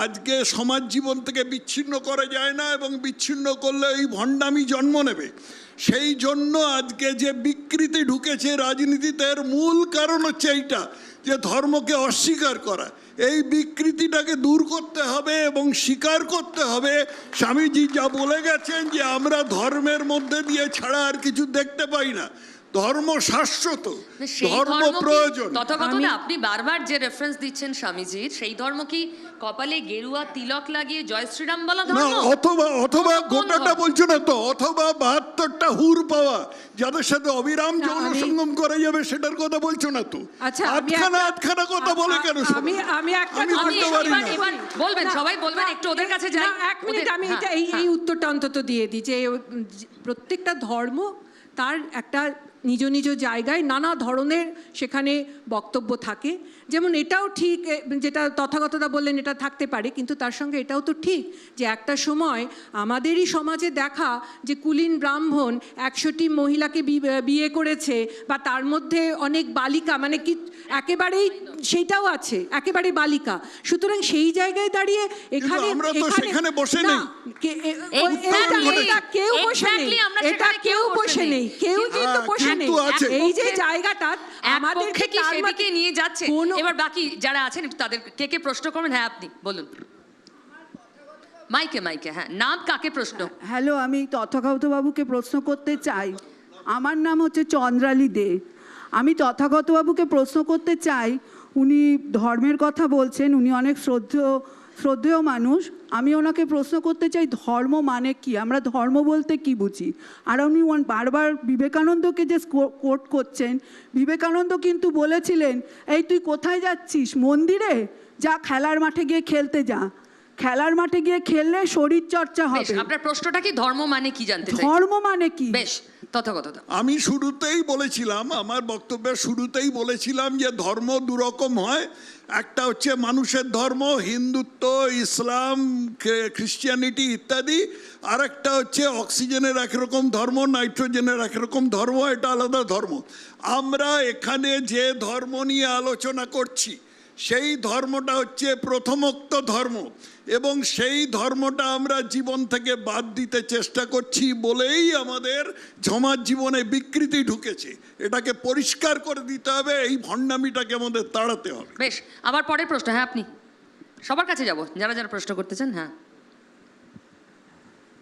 আজকে সমাজ জীবন থেকে বিচ্ছিন্ন করা যায় না, এবং বিচ্ছিন্ন করলে এই ভণ্ডামি জন্ম নেবে। সেই জন্য আজকে যে বিকৃতি ঢুকেছে রাজনীতিতে, এর মূল কারণ হচ্ছে এইটা, যে ধর্মকে অস্বীকার করা। এই বিকৃতিটাকে দূর করতে হবে এবং স্বীকার করতে হবে। স্বামীজি যা বলে গেছেন যে আমরা ধর্মের মধ্যে দিয়ে ছাড়া আর কিছু দেখতে পাই না, ধর্ম শাশ্বত, ধর্ম প্রয়োজন। তথাকথনে আপনি বারবার যে রেফারেন্স দিচ্ছেন স্বামীজির, সেই ধর্ম কি কপালে গেরুয়া তিলক লাগিয়ে জয় শ্রীরাম বলা না, ধর্ম? অথবা গোটাটা বলছো না তো, অথবা 72টা হুর পাওয়া যাদের সাথে অবিরাম যৌন সঙ্গম করা যাবে সেটার কথা বলছো না তো। আচ্ছা, আধখানা কথা বলে কেন? আমি একটা বলতে পারি না। বলবেন, সবাই বলবেন, একটু ওদের কাছে যাই। এক মিনিট, আমি এই উত্তরটা অন্তত দিয়ে দিই যে প্রত্যেকটা ধর্ম তার একটা নিজ নিজ জায়গায় নানা ধরনের সেখানে বক্তব্য থাকে। যেমন এটাও ঠিক যেটা তথাগতদা বললেন, এটা থাকতে পারে, কিন্তু তার সঙ্গে এটাও তো ঠিক যে একটা সময় আমাদেরই সমাজে দেখা যে কুলীন ব্রাহ্মণ 100টি মহিলাকে বিয়ে করেছে, বা তার মধ্যে অনেক বালিকা, মানে কি একেবারেই সেইটাও আছে, একেবারে বালিকা। সুতরাং সেই জায়গায় দাঁড়িয়ে এখানে সেখানে বসে নেই, কেউ বসে নেই, এটা কেউ বসে নেই, কেউ কিন্তু বসে নেই। এই যে জায়গাটা আমাদেরকে সেদিকে নিয়ে যাচ্ছে। এবার বাকি যারা আছেন তাদের কে প্রশ্ন করবেন? হ্যাঁ, আপনি বলুন। মাইকে হ্যাঁ, নাম কাকে প্রশ্ন? হ্যালো, আমি তথাগত বাবুকে প্রশ্ন করতে চাই। আমার নাম হচ্ছে চন্দ্রালী দে। আমি তথাগত বাবুকে প্রশ্ন করতে চাই, উনি ধর্মের কথা বলছেন, উনি অনেক শ্রদ্ধেয় মানুষ। আমি ওনাকে প্রশ্ন করতে চাই ধর্ম মানে কি, আমরা ধর্ম বলতে কি বুঝি? আর উনি বারবার বিবেকানন্দকে যে কোট করছেন, বিবেকানন্দ কিন্তু বলেছিলেন, এই তুই কোথায় যাচ্ছিস? মন্দিরে যা, খেলার মাঠে গিয়ে খেলতে যা। খেলার মাঠে গিয়ে খেললে শরীর চর্চা বেশ, হবে। আপনার প্রশ্নটা কি ধর্ম মানে কি জানতে চাই? ধর্ম মানে কি? বেশ, তথাগত। আমি শুরুতেই বলেছিলাম, আমার বক্তব্যের শুরুতেই বলেছিলাম যে ধর্ম দুরকম হয়। একটা হচ্ছে মানুষের ধর্ম, হিন্দুত্ব, ইসলাম, খ্রিস্টিয়ানিটি ইত্যাদি। আর একটা হচ্ছে অক্সিজেনের একরকম ধর্ম, নাইট্রোজেনের একরকম ধর্ম, এটা আলাদা ধর্ম। আমরা এখানে যে ধর্ম নিয়ে আলোচনা করছি সেই ধর্মটা হচ্ছে প্রথমোক্ত ধর্ম, এবং সেই ধর্মটা আমরা জীবন থেকে বাদ দিতে চেষ্টা করছি বলেই আমাদের সমাজ জীবনে বিকৃতি ঢুকেছে। এটাকে পরিষ্কার করে দিতে হবে, এই ভণ্ডামিটাকে আমাদের তাড়াতে হবে। বেশ, আবার পরের প্রশ্ন। হ্যাঁ, আপনি সবার কাছে যাব, যারা যারা প্রশ্ন করতে চান। হ্যাঁ,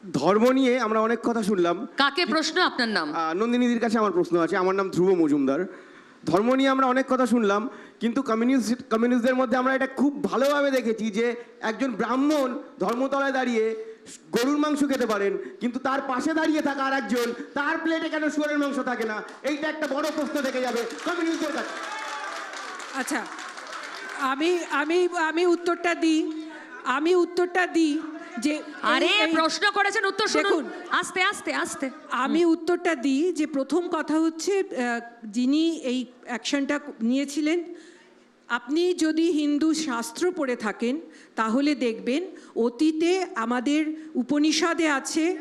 ধর্ম নিয়ে আমরা অনেক কথা শুনলাম। কাকে প্রশ্ন? আপনার নাম? নন্দিনীদির কাছে আমার প্রশ্ন আছে। আমার নাম ধ্রুব মজুমদার। ধর্ম নিয়ে আমরা অনেক কথা শুনলাম, কিন্তু কমিউনিস্টদের মধ্যে আমরা এটা খুব ভালোভাবে দেখেছি যে একজন ব্রাহ্মণ ধর্মতলায় দাঁড়িয়ে গরুর মাংস খেতে পারেন, কিন্তু তার পাশে দাঁড়িয়ে থাকা আর একজন, তার প্লেটে কেন শুয়োরের মাংস থাকে না? এইটা একটা বড় প্রশ্ন থেকে যাবে কমিউনিস্টদের কাছে। আচ্ছা, আমি আমি আমি উত্তরটা দিই যে আরে এই- প্রশ্ন করেছেন, উত্তর শুনুন। দেখুন, আস্তে আস্তে আস্তে। আমি উত্তরটা দিই যে প্রথম কথা হচ্ছে যিনি এই অ্যাকশনটা নিয়েছিলেন, আপনি যদি হিন্দু শাস্ত্র পড়ে থাকেন তাহলে দেখবেন অতীতে আমাদের উপনিষদে আছে,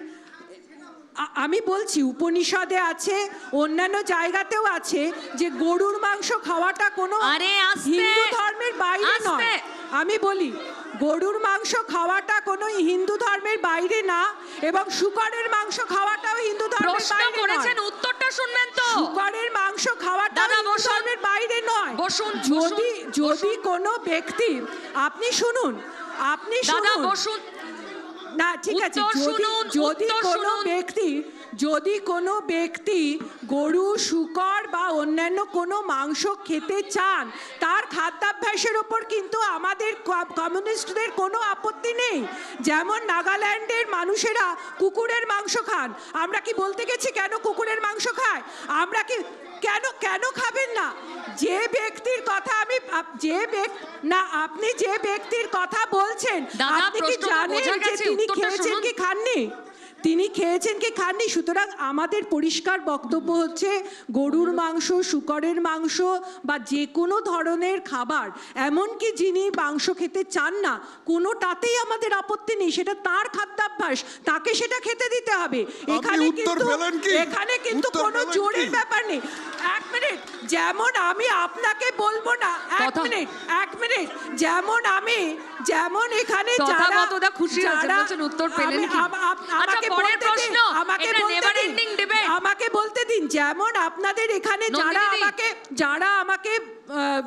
আমি বলছি উপনিষদে আছে, অন্যান্য জায়গাতেও আছে যে গরুর মাংস খাওয়াটা কোনো আরে আস্তে, হিন্দু ধর্মের বাইরে আস্তে। নয়। আমি বলি গরুর মাংস খাওয়াটা কোনো হিন্দু ধর্মের বাইরে না, এবং শুকরের মাংস খাওয়াটাও হিন্দু ধর্মের প্রশ্ন বাইরে করেছেন, নয়। উত্তরটা শুনবেন তো। শুকরের মাংস খাওয়াটাও দাদা, হিন্দু বসুন। ধর্মের বাইরে নয়। বসুন, যদি কোনো ব্যক্তি, আপনি শুনুন, দাদা বসুন। না ঠিক আছে, উত্তর শুনুন, যদি কোনো ব্যক্তি গরু, শূকর বা অন্যান্য কোনো মাংস খেতে চান, তার খাদ্যাভ্যাসের ওপর কিন্তু আমাদের কমিউনিস্টদের কোনো আপত্তি নেই। যেমন নাগাল্যান্ডের মানুষেরা কুকুরের মাংস খান, আমরা কি বলতে গেছি কেন কুকুরের মাংস খায়? আমরা কি কেন খাবেন না? যে ব্যক্তির কথা আপনি যে ব্যক্তির কথা বলছেন, দাদা, আপনি কি প্রশ্নটা জানেন বোঝা যে গেছে? তিনি উত্তরটা খেয়েছেন শুনুন। কি খাননি? তিনি খেয়েছেন কি খাননি? সুতরাং আমাদের পরিষ্কার বক্তব্য হচ্ছে গরুর মাংস, শূকরের মাংস বা যে কোনো ধরনের খাবার, এমনকি যিনি মাংস খেতে চান না, কোনোটাতেই আমাদের আপত্তি নেই, সেটা তার খাদ্যাভ্যাস, তাকে সেটা খেতে দিতে হবে। উত্তর পেলেন কি? এখানে কিন্তু উত্তর কোনো পেলেন জোরের কি? ব্যাপার নেই। এক মিনিট, যেমন আমি আপনাকে বলবো না, এক মিনিট, যেমন এখানে তথাগতদা খুশি হয়েছেন, বলছেন উত্তর পেলেন কি? আচ্ছা, পরের প্রশ্ন। এটা never ending debate। আমাকে বলতে দিন, যেমন আপনাদের এখানে যারা আমাকে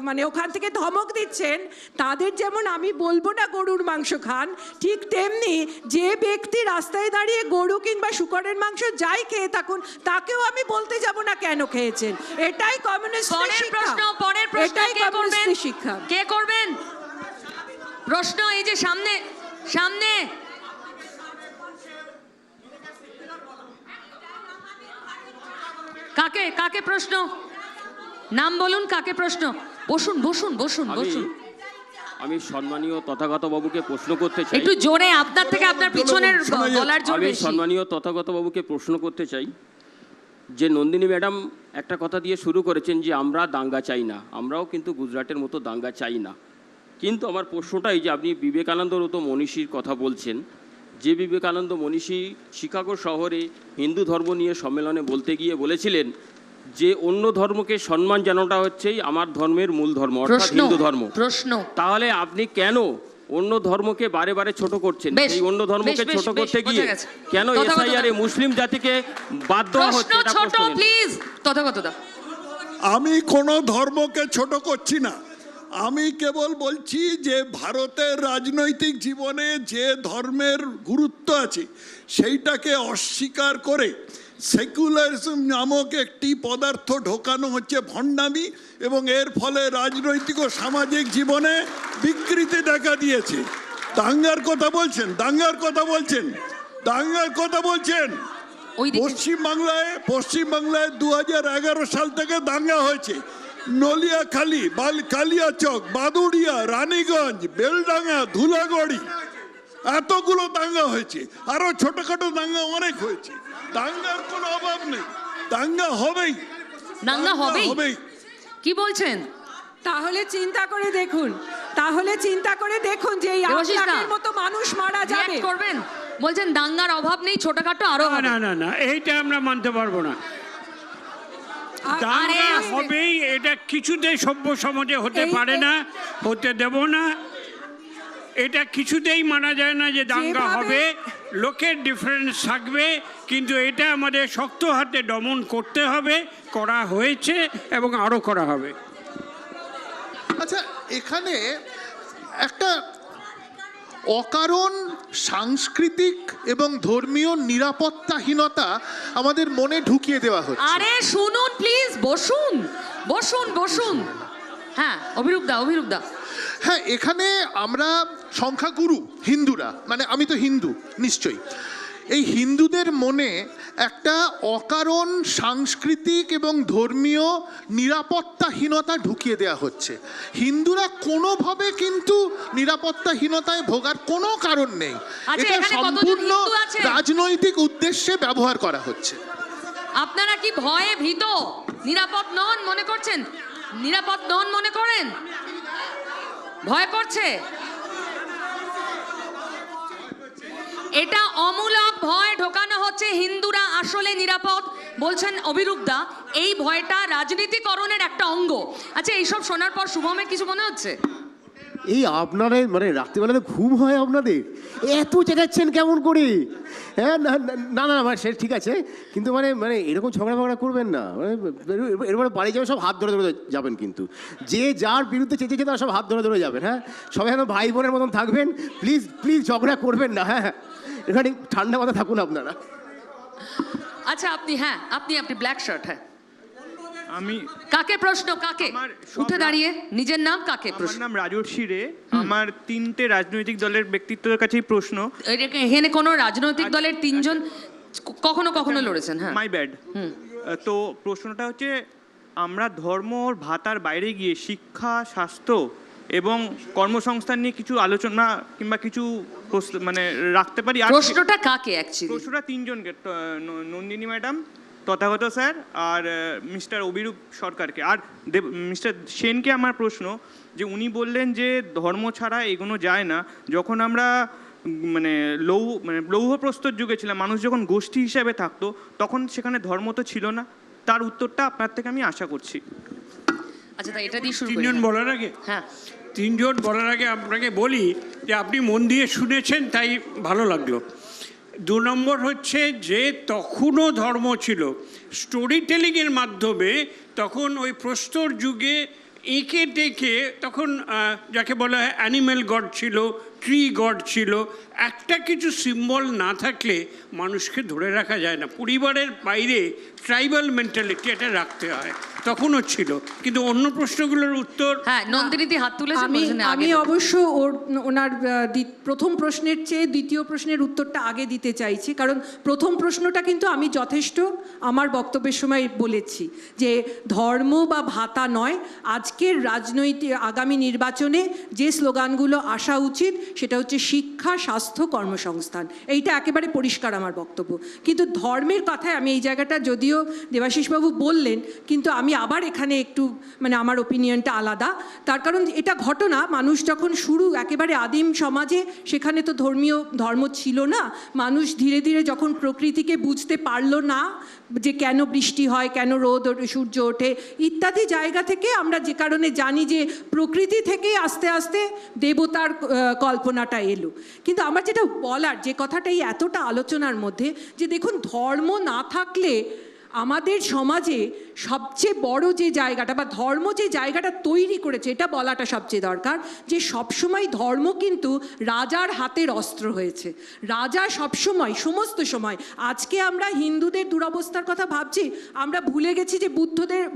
মানে ওখান থেকে ধমক দিচ্ছেন, তাদের যেমন আমি বলবো না গরুর মাংস খান, ঠিক তেমনি যে ব্যক্তি রাস্তায় দাঁড়িয়ে গরু কিংবা শূকরের মাংস যাই খেয়ে থাকুন, তাকেও আমি বলতে যাব না কেন খেয়েছেন। এটাই কমিউনিস্টদের শিক্ষা। পরের প্রশ্ন এটাই কে করবেন? কমিউনিস্টদের শিক্ষা। কে করবেন প্রশ্ন? এই যে সামনে কাকে প্রশ্ন? নাম বলুন, কাকে প্রশ্ন? বসুন। আমি সম্মানীয় তথাগত বাবুকে প্রশ্ন করতে চাই। একটু জোরে, আপনার থেকে আপনার পিছনের গলার জোর আমি বেশি। সম্মানীয় তথাগত বাবুকে প্রশ্ন করতে চাই যে নন্দিনী ম্যাডাম একটা কথা দিয়ে শুরু করেছেন যে আমরা দাঙ্গা চাই না, আমরাও কিন্তু গুজরাটের মতো দাঙ্গা চাই না। কিন্তু আমার প্রশ্নটাই যে আপনি বিবেকানন্দর মতো মনীষীর কথা বলছেন, যে বিবেকানন্দ মনীষী শিকাগো শহরে হিন্দু ধর্ম নিয়ে সম্মেলনে বলতে গিয়ে বলেছিলেন যে অন্য ধর্মকে সম্মান জানানোটা হচ্ছেই আমার ধর্মের মূল ধর্ম, অর্থাৎ হিন্দু ধর্ম। তাহলে আপনি কেন অন্য ধর্মকে বারে বারে ছোট করছেন? এই অন্য ধর্মকে ছোট করতে গিয়ে কেন এসআইআর মুসলিম জাতিকে বাদ দেওয়া হচ্ছে? প্লিজ তথাগতদা। আমি কোনো ধর্মকে ছোট করছি না, আমি কেবল বলছি যে ভারতের রাজনৈতিক জীবনে যে ধর্মের গুরুত্ব আছে সেইটাকে অস্বীকার করে সেকুলারিজম নামক একটি পদার্থ ঢোকানো হচ্ছে ভণ্ডামি, এবং এর ফলে রাজনৈতিক ও সামাজিক জীবনে বিকৃতি দেখা দিয়েছে। দাঙ্গার কথা বলছেন পশ্চিমবাংলায় 2011 সাল থেকে দাঙ্গা হয়েছে। নলিয়াখালী, কালিয়াচক, বাদুড়িয়া, রানীগঞ্জ, বেলডাঙ্গা, ধুলাগড়ি, এতগুলো দাঙ্গা হয়েছে, আরো ছোটখাটো দাঙ্গা অনেক হয়েছে। দাঙ্গার কোনো অভাব নেই, দাঙ্গা হবেই, দাঙ্গা হবেই। কি বলছেন? তাহলে চিন্তা করে দেখুন, যে এই 8 দেবাশিস দা, লাখের মতো মানুষ মারা যাবে। react করবেন? বলছেন দাঙ্গার অভাব নেই, ছোটখাটো আরো হবে। না এইটা আমরা মানতে পারবো না। আর- দাঙ্গা হবেই, এটা কিছুতেই সভ্য সমাজে হতে পারে না, হতে দেব না। এটা কিছুতেই মানা যায় না যে দাঙ্গা যেভাবে- হবে, লোকের ডিফারেন্স থাকবে, কিন্তু এটা আমাদের শক্ত হাতে দমন করতে হবে, করা হয়েছে এবং আরও করা হবে। আচ্ছা, এখানে একটা অকারণ সাংস্কৃতিক এবং ধর্মীয় নিরাপত্তাহীনতা আমাদের মনে ঢুকিয়ে দেওয়া হচ্ছে। আরে শুনুন প্লিজ, বসুন। হ্যাঁ, অভিরূপ দা। হ্যাঁ, এখানে আমরা সংখ্যাগুরু হিন্দুরা, মানে আমি তো হিন্দু নিশ্চয়ই, এই হিন্দুদের মনে একটা অকারণ সাংস্কৃতিক এবং ধর্মীয় নিরাপত্তাহীনতা ঢুকিয়ে দেওয়া হচ্ছে। হিন্দুরা কোনোভাবে কিন্তু নিরাপত্তাহীনতায় ভোগার কোনো কারণ নেই, আচ্ছা, এটা এখানে কতজন সম্পূর্ণ হিন্দু আছেন? রাজনৈতিক উদ্দেশ্যে ব্যবহার করা হচ্ছে। আপনারা কি ভয়ে ভীত, নিরাপদ নন মনে করছেন? নিরাপদ নন মনে করেন? ভয় করছে? এটা অমূলক ভয় ঢোকানো হচ্ছে, হিন্দুরা আসলে নিরাপদ বলছেন অভিরূপ দা। এই ভয়টা রাজনীতিকরণের একটা অঙ্গ। আচ্ছা, এইসব শোনার পর শুভমের কিছু মনে হচ্ছে? এই আপনারা মানে রাত্রিবেলাতে ঘুম হয় আপনাদের? এত চেঁচাচ্ছেন কেমন করে? হ্যাঁ, না মানে সে ঠিক আছে, কিন্তু মানে এরকম ঝগড়া ফগড়া করবেন না। মানে এরপরে বাড়ি যাবেন সব হাত ধরে যাবেন, কিন্তু যে যার বিরুদ্ধে চেঁচেছে তারা সব হাত ধরে যাবেন। হ্যাঁ, সবাই যেন ভাই বোনের মতন থাকবেন, প্লিজ ঝগড়া করবেন না। হ্যাঁ, এখানে ঠান্ডা মাথা থাকুন আপনারা। আচ্ছা, আপনি ব্ল্যাক শার্ট। হ্যাঁ, আমি কাকে প্রশ্ন? কাকে? উঠে দাঁড়িয়ে নিজের নাম, কাকে আমার প্রশ্ন? নাম রাজর্ষি রে। আমার 3টে রাজনৈতিক দলের ব্যক্তিত্বের কাছেই প্রশ্ন। এখানে কোনো রাজনৈতিক দলের 3 জন কখনো লড়েছেন? হ্যাঁ, মাই ব্যাড। তো প্রশ্নটা হচ্ছে, আমরা ধর্ম ওর ভাতার বাইরে গিয়ে শিক্ষা, স্বাস্থ্য এবং কর্মসংস্থান নিয়ে কিছু আলোচনা কিংবা কিছু মানে রাখতে পারি। প্রশ্নটা কাকে অ্যাকচুয়ালি? প্রশ্নটা 3 জনকে, নন্দিনী ম্যাডাম, তথাগত স্যার আর মিস্টার অভিরূপ সরকারকে। আর মিস্টার সেনকে আমার প্রশ্ন, যে উনি বললেন যে ধর্ম ছাড়া এগোনো যায় না। যখন আমরা মানে লৌহপ্রস্তর যুগে ছিলাম, মানুষ যখন গোষ্ঠী হিসাবে থাকতো, তখন সেখানে ধর্ম তো ছিল না। তার উত্তরটা আপনার থেকে আমি আশা করছি। আচ্ছা, তাই এটা দিয়ে শুরু করি। 3 জন বলার আগে, হ্যাঁ, 3 জন বলার আগে আপনাকে বলি যে আপনি মন দিয়ে শুনেছেন, তাই ভালো লাগলো। 2 নম্বর হচ্ছে যে তখনও ধর্ম ছিল, স্টোরি টেলিংয়ের মাধ্যমে তখন ওই প্রস্তর যুগে এঁকে টেকে তখন যাকে বলা হয় অ্যানিম্যাল গড ছিল, ট্রি গড ছিল। একটা কিছু সিম্বল না থাকলে মানুষকে ধরে রাখা যায় না। পরিবারের বাইরে ট্রাইবাল মেন্টালিটি এটা রাখতে হয়, তখনও ছিল। কিন্তু অন্য প্রশ্নগুলোর উত্তর হ্যাঁ, নন্দিনীদি হাত তুলেছেন। আমি অবশ্য ওনার প্রথম প্রশ্নের চেয়ে দ্বিতীয় প্রশ্নের উত্তরটা আগে দিতে চাইছি, কারণ প্রথম প্রশ্নটা কিন্তু আমি যথেষ্ট আমার বক্তব্যের সময় বলেছি যে ধর্ম বা ভাতা নয়, আজকের রাজনৈতিক আগামী নির্বাচনে যে স্লোগানগুলো আসা উচিত সেটা হচ্ছে শিক্ষা, স্বাস্থ্য, কর্মসংস্থান। এইটা একেবারে পরিষ্কার আমার বক্তব্য। কিন্তু ধর্মের কথায় আমি এই জায়গাটা, যদিও দেবাশিসবাবু বললেন, কিন্তু আমি আবার এখানে একটু মানে আমার ওপিনিয়নটা আলাদা। তার কারণ এটা ঘটনা, মানুষ যখন শুরু একেবারে আদিম সমাজে, সেখানে তো ধর্ম ছিল না। মানুষ ধীরে ধীরে যখন প্রকৃতিকে বুঝতে পারলো না, যে কেন বৃষ্টি হয়, কেন রোদ সূর্য ওঠে ইত্যাদি জায়গা থেকে আমরা যে কারণে জানি যে প্রকৃতি থেকে আস্তে আস্তে দেবতার কল্পনাটা এলো। কিন্তু আমার যেটা বলার, যে কথাটাই এতটা আলোচনার মধ্যে, যে দেখুন ধর্ম না থাকলে আমাদের সমাজে সবচেয়ে বড় যে জায়গাটা বা ধর্ম যে জায়গাটা তৈরি করেছে, এটা বলাটা সবচেয়ে দরকার, যে সবসময় ধর্ম কিন্তু রাজার হাতের অস্ত্র হয়েছে। রাজা সবসময়, সমস্ত সময়, আজকে আমরা হিন্দুদের দুরবস্থার কথা ভাবছি, আমরা ভুলে গেছি যে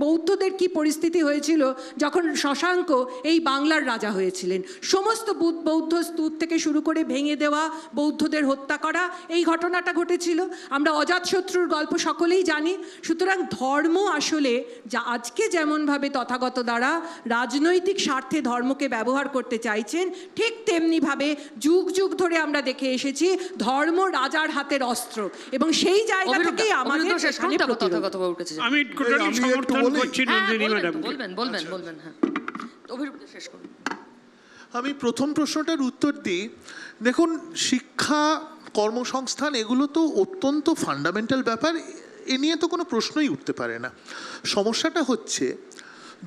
বৌদ্ধদের কি পরিস্থিতি হয়েছিল যখন শশাঙ্ক এই বাংলার রাজা হয়েছিলেন। সমস্ত বৌদ্ধ স্তূপ থেকে শুরু করে ভেঙে দেওয়া, বৌদ্ধদের হত্যা করা, এই ঘটনাটা ঘটেছিল। আমরা অজাতশত্রুর গল্প সকলেই জানি। সুতরাং ধর্ম আসলে যা আজকে যেমনভাবে তথাগত দ্বারা রাজনৈতিক স্বার্থে ধর্মকে ব্যবহার করতে চাইছেন, ঠিক তেমনিভাবে যুগ যুগ ধরে আমরা দেখে এসেছি ধর্ম রাজার হাতের অস্ত্র, এবং সেই জায়গা থেকেই আমাদের এখানে প্রতিরোধ। তথাগতবাবুর কাছে যাই। আমি টোটালি আমি একটু সমর্থন বলি। করছি হ্যাঁ, নন্দিনী বলবেন তো, ম্যাডামকে। বলবেন হ্যাঁ। অভিরূপ শেষ করুন। আমি প্রথম প্রশ্নটার উত্তর দিই। দেখুন, শিক্ষা, কর্মসংস্থান এগুলো তো অত্যন্ত ফান্ডামেন্টাল ব্যাপার, এ নিয়ে তো কোনো প্রশ্নই উঠতে পারে না। সমস্যাটা হচ্ছে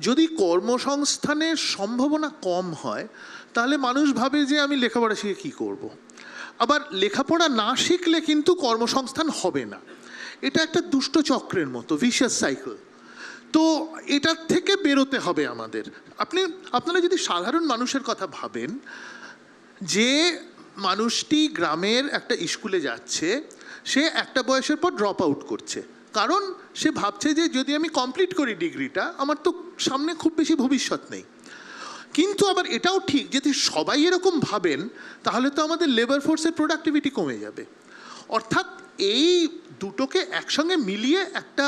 যদি কর্মসংস্থানের সম্ভাবনা কম হয় তাহলে মানুষ ভাবে যে আমি লেখাপড়া শিখে কী করব। আবার লেখাপড়া না শিখলে কিন্তু কর্মসংস্থান হবে না। এটা একটা দুষ্ট চক্রের মতো, ভিশিয়াস সাইকেল। তো এটার থেকে বেরোতে হবে আমাদের। আপনারা যদি সাধারণ মানুষের কথা ভাবেন, যে মানুষটি গ্রামের একটা স্কুলে যাচ্ছে, সে একটা বয়সের পর ড্রপ আউট করছে, কারণ সে ভাবছে যে যদি আমি কমপ্লিট করি ডিগ্রিটা, আমার তো সামনে খুব বেশি ভবিষ্যৎ নেই। কিন্তু আবার এটাও ঠিক, যদি সবাই এরকম ভাবেন তাহলে তো আমাদের লেবার ফোর্সের প্রোডাক্টিভিটি কমে যাবে। অর্থাৎ এই দুটোকে একসঙ্গে মিলিয়ে একটা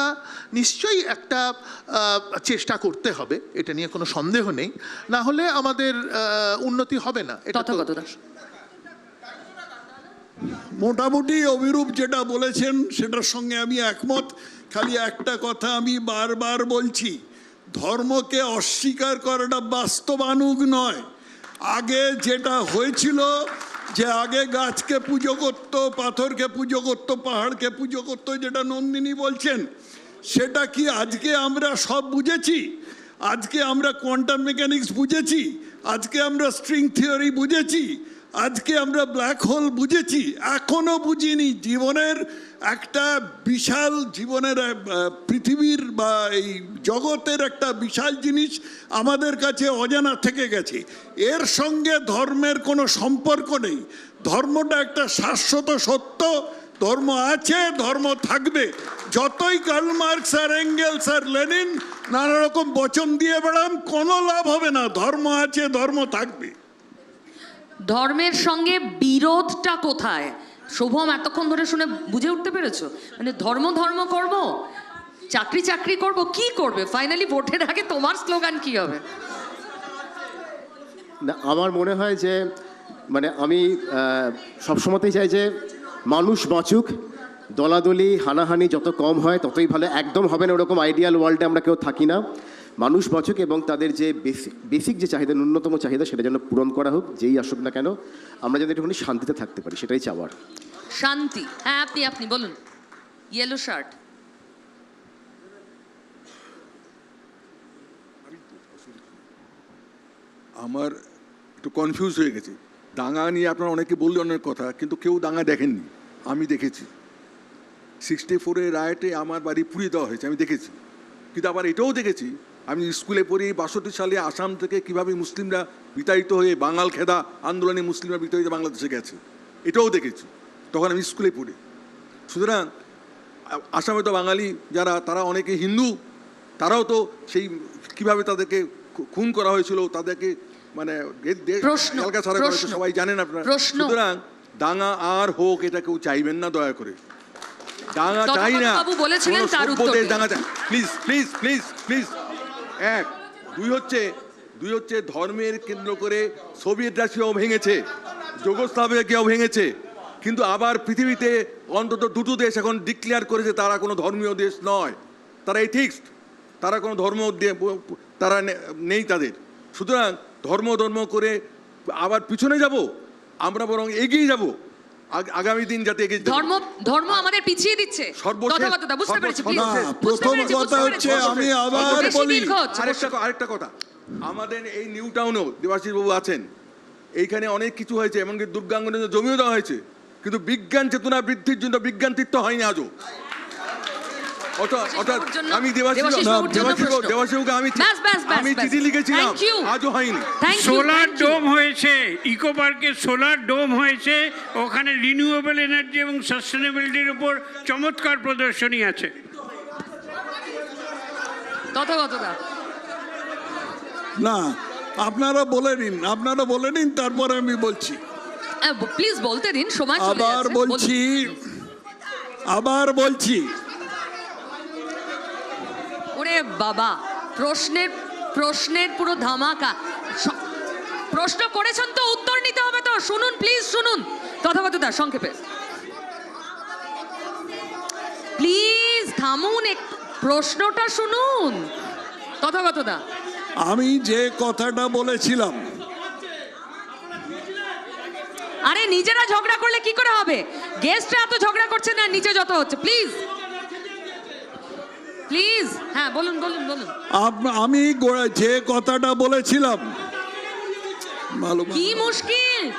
নিশ্চয়ই একটা চেষ্টা করতে হবে, এটা নিয়ে কোনো সন্দেহ নেই, না হলে আমাদের উন্নতি হবে না। এটা তো মোটামুটি অভিরূপ যেটা বলেছেন সেটার সঙ্গে আমি একমত। খালি একটা কথা আমি বারবার বলছি, ধর্মকে অস্বীকার করাটা বাস্তবানুগ নয়। আগে যেটা হয়েছিল, যে আগে গাছকে পুজো করতো, পাথরকে পুজো করতো, পাহাড়কে পুজো করতো, যেটা নন্দিনী বলছেন, সেটা কি আজকে আমরা সব বুঝেছি? আজকে আমরা কোয়ান্টাম মেকানিক্স বুঝেছি? আজকে আমরা স্ট্রিং থিওরি বুঝেছি? আজকে আমরা ব্ল্যাক হোল বুঝেছি? এখনো বুঝিনি। জীবনের একটা বিশাল, জীবনের পৃথিবীর বা এই জগতের একটা বিশাল জিনিস আমাদের কাছে অজানা থেকে গেছে। এর সঙ্গে ধর্মের কোনো সম্পর্ক নেই। ধর্মটা একটা শাশ্বত সত্য। ধর্ম আছে, ধর্ম থাকবে। যতই কার্ল মার্কস আর এঙ্গেলস আর লেনিন নানা রকম বচন দিয়ে বেড়ান, কোনো লাভ হবে না। ধর্ম আছে, ধর্ম থাকবে। ধর্মের সঙ্গে বিরোধটা কোথায়? শুভম, এতক্ষণ ধরে শুনে বুঝে উঠতে পেরেছো? মানে ধর্ম করব, চাকরি করব, কি করবে ফাইনালি ভোটের আগে? তোমার স্লোগান কি হবে? না, আমার মনে হয় যে মানে আমি সবসময়তেই চাই যে মানুষ বাঁচুক, দলাদলি হানাহানি যত কম হয় ততই ভালো। একদম হবে না ওরকম আইডিয়াল ওয়ার্ল্ডে আমরা কেউ থাকি না। মানুষ বাঁচুক এবং তাদের যে বেসিক যে চাহিদা, ন্যূনতম চাহিদা, সেটা যেন পূরণ করা হোক, যেই আসুক না কেন। আমরা যেন একটুখানি শান্তিতে থাকতে পারি, সেটাই চাওয়ার। শান্তি, হ্যাঁ। আপনি বলুন। Yellow shirt. আমার একটু কনফিউজ হয়ে গেছে। দাঙ্গা নিয়ে আপনারা অনেকে বললেন অনেক কথা, কিন্তু কেউ দাঙ্গা দেখেননি। আমি দেখেছি 64-এর রায়টে আমার বাড়ি পুড়িয়ে দেওয়া হয়েছে, আমি দেখেছি। কিন্তু আবার এটাও দেখেছি, আমি স্কুলে পড়ি 62 সালে আসাম থেকে কীভাবে মুসলিমরা বিতাড়িত হয়ে বাঙাল খেদা আন্দোলনে মুসলিমরা বিতাড়িত বাংলাদেশে গেছে, এটাও দেখেছি। তখন আমি স্কুলে পড়ি। সুতরাং আসামে তো বাঙালি যারা, তারা অনেকে হিন্দু, তারাও তো সেই কীভাবে তাদেরকে খুন করা হয়েছিল, তাদেরকে মানে সবাই জানেন আপনারা। সুতরাং দাঙ্গা আর হোক, এটা কেউ চাইবেন না, দয়া করে। দাঙ্গা চাই না, দাঙ্গা চাই, প্লিজ প্লিজ প্লিজ প্লিজ। এক, দুই হচ্ছে ধর্মের কেন্দ্র করে সোভিয়েত রাশিয়াও ভেঙেছে, যুগোস্লাভিয়াকেও ভেঙেছে, কিন্তু আবার পৃথিবীতে অন্তত দুটো দেশ এখন ডিক্লেয়ার করেছে তারা কোনো ধর্মীয় দেশ নয়, তারা এথিক্স, তারা কোনো ধর্ম তারা নেই তাদের। সুতরাং ধর্ম করে আবার পিছনে যাব, আমরা বরং এগিয়ে যাব। আগামী দিন যাতে ধর্ম আমাদের পিছিয়ে দিচ্ছে। প্রথম কথা হচ্ছে, আমি আবার বলি আরেকটা কথা, আমাদের এই নিউ টাউনেও দেবাশিস বাবু আছেন, এইখানে অনেক কিছু হয়েছে, এমনকি দুর্গাঙ্গনের জমিও দেওয়া হয়েছে, কিন্তু বিজ্ঞান চেতনা বৃদ্ধির জন্য বিজ্ঞান তীর্থ হয়নি আজও। আমি দেবাশিসবাবুকে আমি চিঠি লিখেছিলাম, আজও হয়নি। সোলার ডোম হয়েছে, ইকো পার্কে সোলার ডোম হয়েছে, ওখানে রিনিউয়েবল এনার্জি এবং সাস্টেনেবিলিটির উপর চমৎকার প্রদর্শনী আছে। না, আপনারা বলে নিন, তারপরে আমি বলছি। প্লিজ বলতে দিন, সময় আবার বলছি বাবা, প্রশ্নের পুরো ধামাকা। প্রশ্ন করেছেন তো, উত্তর নিতে হবে তো। শুনুন প্লিজ, শুনুন তথাগতদা সংক্ষেপে প্লিজ থামুন, প্রশ্নটা শুনুন তথাগতদা। আমি যে কথাটা বলেছিলাম, আরে নিজেরা ঝগড়া করলে কি করে হবে? গেস্টরা এত ঝগড়া করছে না, নিচে যত হচ্ছে। প্লিজ প্লিজ, হ্যাঁ বলুন বলুন বলুন। আমি যে কথাটা বলেছিলাম, কি মুশকিল?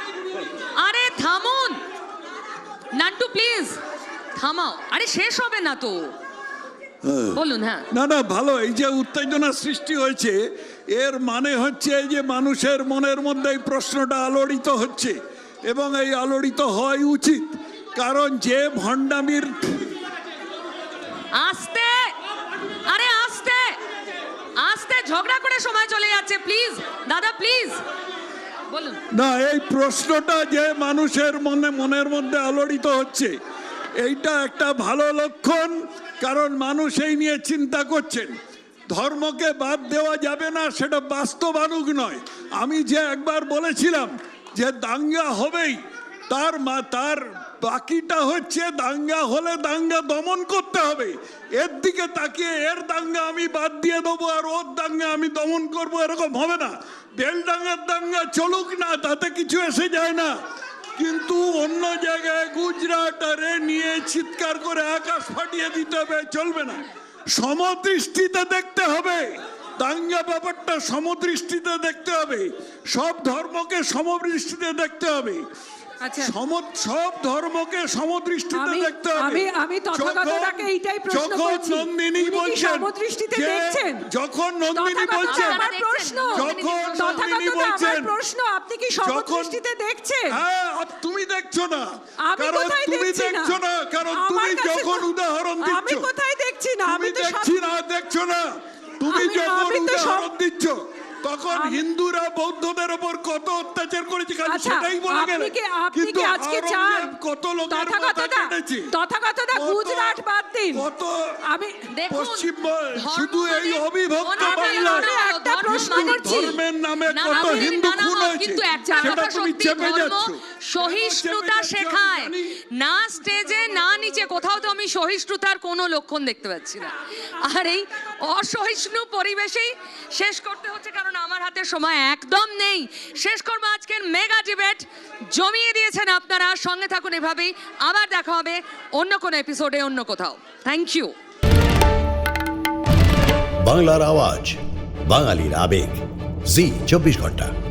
আরে থামুন নান্টু, প্লিজ থামাও। আরে শেষ হবে না তো, বলুন। হ্যাঁ না না, ভালো। এই যে উত্তেজনা সৃষ্টি হয়েছে, এর মানে হচ্ছে এই যে মানুষের মনের মধ্যে এই প্রশ্নটা আলোড়িত হচ্ছে, এবং এই আলোড়িত হওয়াই উচিত। কারণ যে ভণ্ডামির, আস্তে, আরে আস্তে আস্তে, ঝগড়া করে সময় চলে যাচ্ছে। প্লিজ দাদা, প্লিজ বলুন। না, এই প্রশ্নটা যে মানুষের মনের মধ্যে আলোড়িত হচ্ছে, এইটা একটা ভালো লক্ষণ। কারণ মানুষ এই নিয়ে চিন্তা করছেন। ধর্মকে বাদ দেওয়া যাবে না, সেটা বাস্তবানুগ নয়। আমি যে একবার বলেছিলাম যে দাঙ্গা হবেই, তার বাকিটা হচ্ছে দাঙ্গা হলে দাঙ্গা দমন করতে হবে। এর দিকে তাকিয়ে এর দাঙ্গা আমি বাদ দিয়ে দেবো আর ওর দাঙ্গা আমি দমন করবো, এরকম হবে না। বেলডাঙ্গার দাঙ্গা চলুক না, তাতে কিছু এসে যায় না। কিন্তু অন্য জায়গায় গুজরাট আরে নিয়ে চিৎকার করে আকাশ ফাটিয়ে দিতে হবে, চলবে না। সমদৃষ্টিতে দেখতে হবে দাঙ্গা ব্যাপারটা, সমদৃষ্টিতে দেখতে হবে। সব ধর্মকে সমদৃষ্টিতে দেখতে হবে। আচ্ছা, সব ধর্মকে সমদৃষ্টিতে দেখতে হবে। আমি তথাগতদাকে এইটাই প্রশ্ন করছি, নন্দিনী বলছেন, সমদৃষ্টিতে দেখছেন? যখন নন্দিনী বলছেন, আমার প্রশ্ন, যখন নন্দিনী তথাগতদা বলছেন, আমার প্রশ্ন, আপনি কি সমদৃষ্টিতে দেখছেন? হ্যাঁ, তুমি দেখছো না। আমি কারণ কোথায় তুমি দেখছি না? দেখছো না, কারণ তুমি আমার কাছে যখন তো- উদাহরণ আমি দিচ্ছ, কোথায় দেখছি না? তুমি আমি তো দেখছি না, দেখছো না। তুমি যখন আমি তো উদাহরণ দিচ্ছ, তখন হিন্দুরা বৌদ্ধদের উপর কত অত্যাচার করেছে, খালি আচ্ছা, সেটাই বলে গেলে। আপনি কি আজকে চান কত লোকের মাথা কেটেছে, তথাগতদা গুজরাট বাদ দিন। কত আমি পশ্চিম শুধু এই অবিভক্ত বাংলায় একটা প্রশ্ন করছি, ধর্মের নামে কত হিন্দু খুন হয়েছে, কিন্তু একটা সেটা কথা তুমি সত্যি, চেপে ধর্ম যাচ্ছ। সহিষ্ণুতা শেখায় না, স্টেজে না নিচে কোথাও তো আমি সহিষ্ণুতার কোনো লক্ষণ দেখতে পাচ্ছি না। আর এই অসহিষ্ণু পরিবেশেই শেষ করতে হচ্ছে, কারণ আমার হাতে সময় একদম নেই। শেষ করবো আজকের মেগা ডিবেট। জমিয়ে দিয়েছেন আপনারা, সঙ্গে থাকুন এভাবেই। আবার দেখা হবে অন্য কোনো এপিসোডে, অন্য কোথাও। Thank you. বাংলার আওয়াজ, বাঙালির আবেগ, জি 24 ঘন্টা।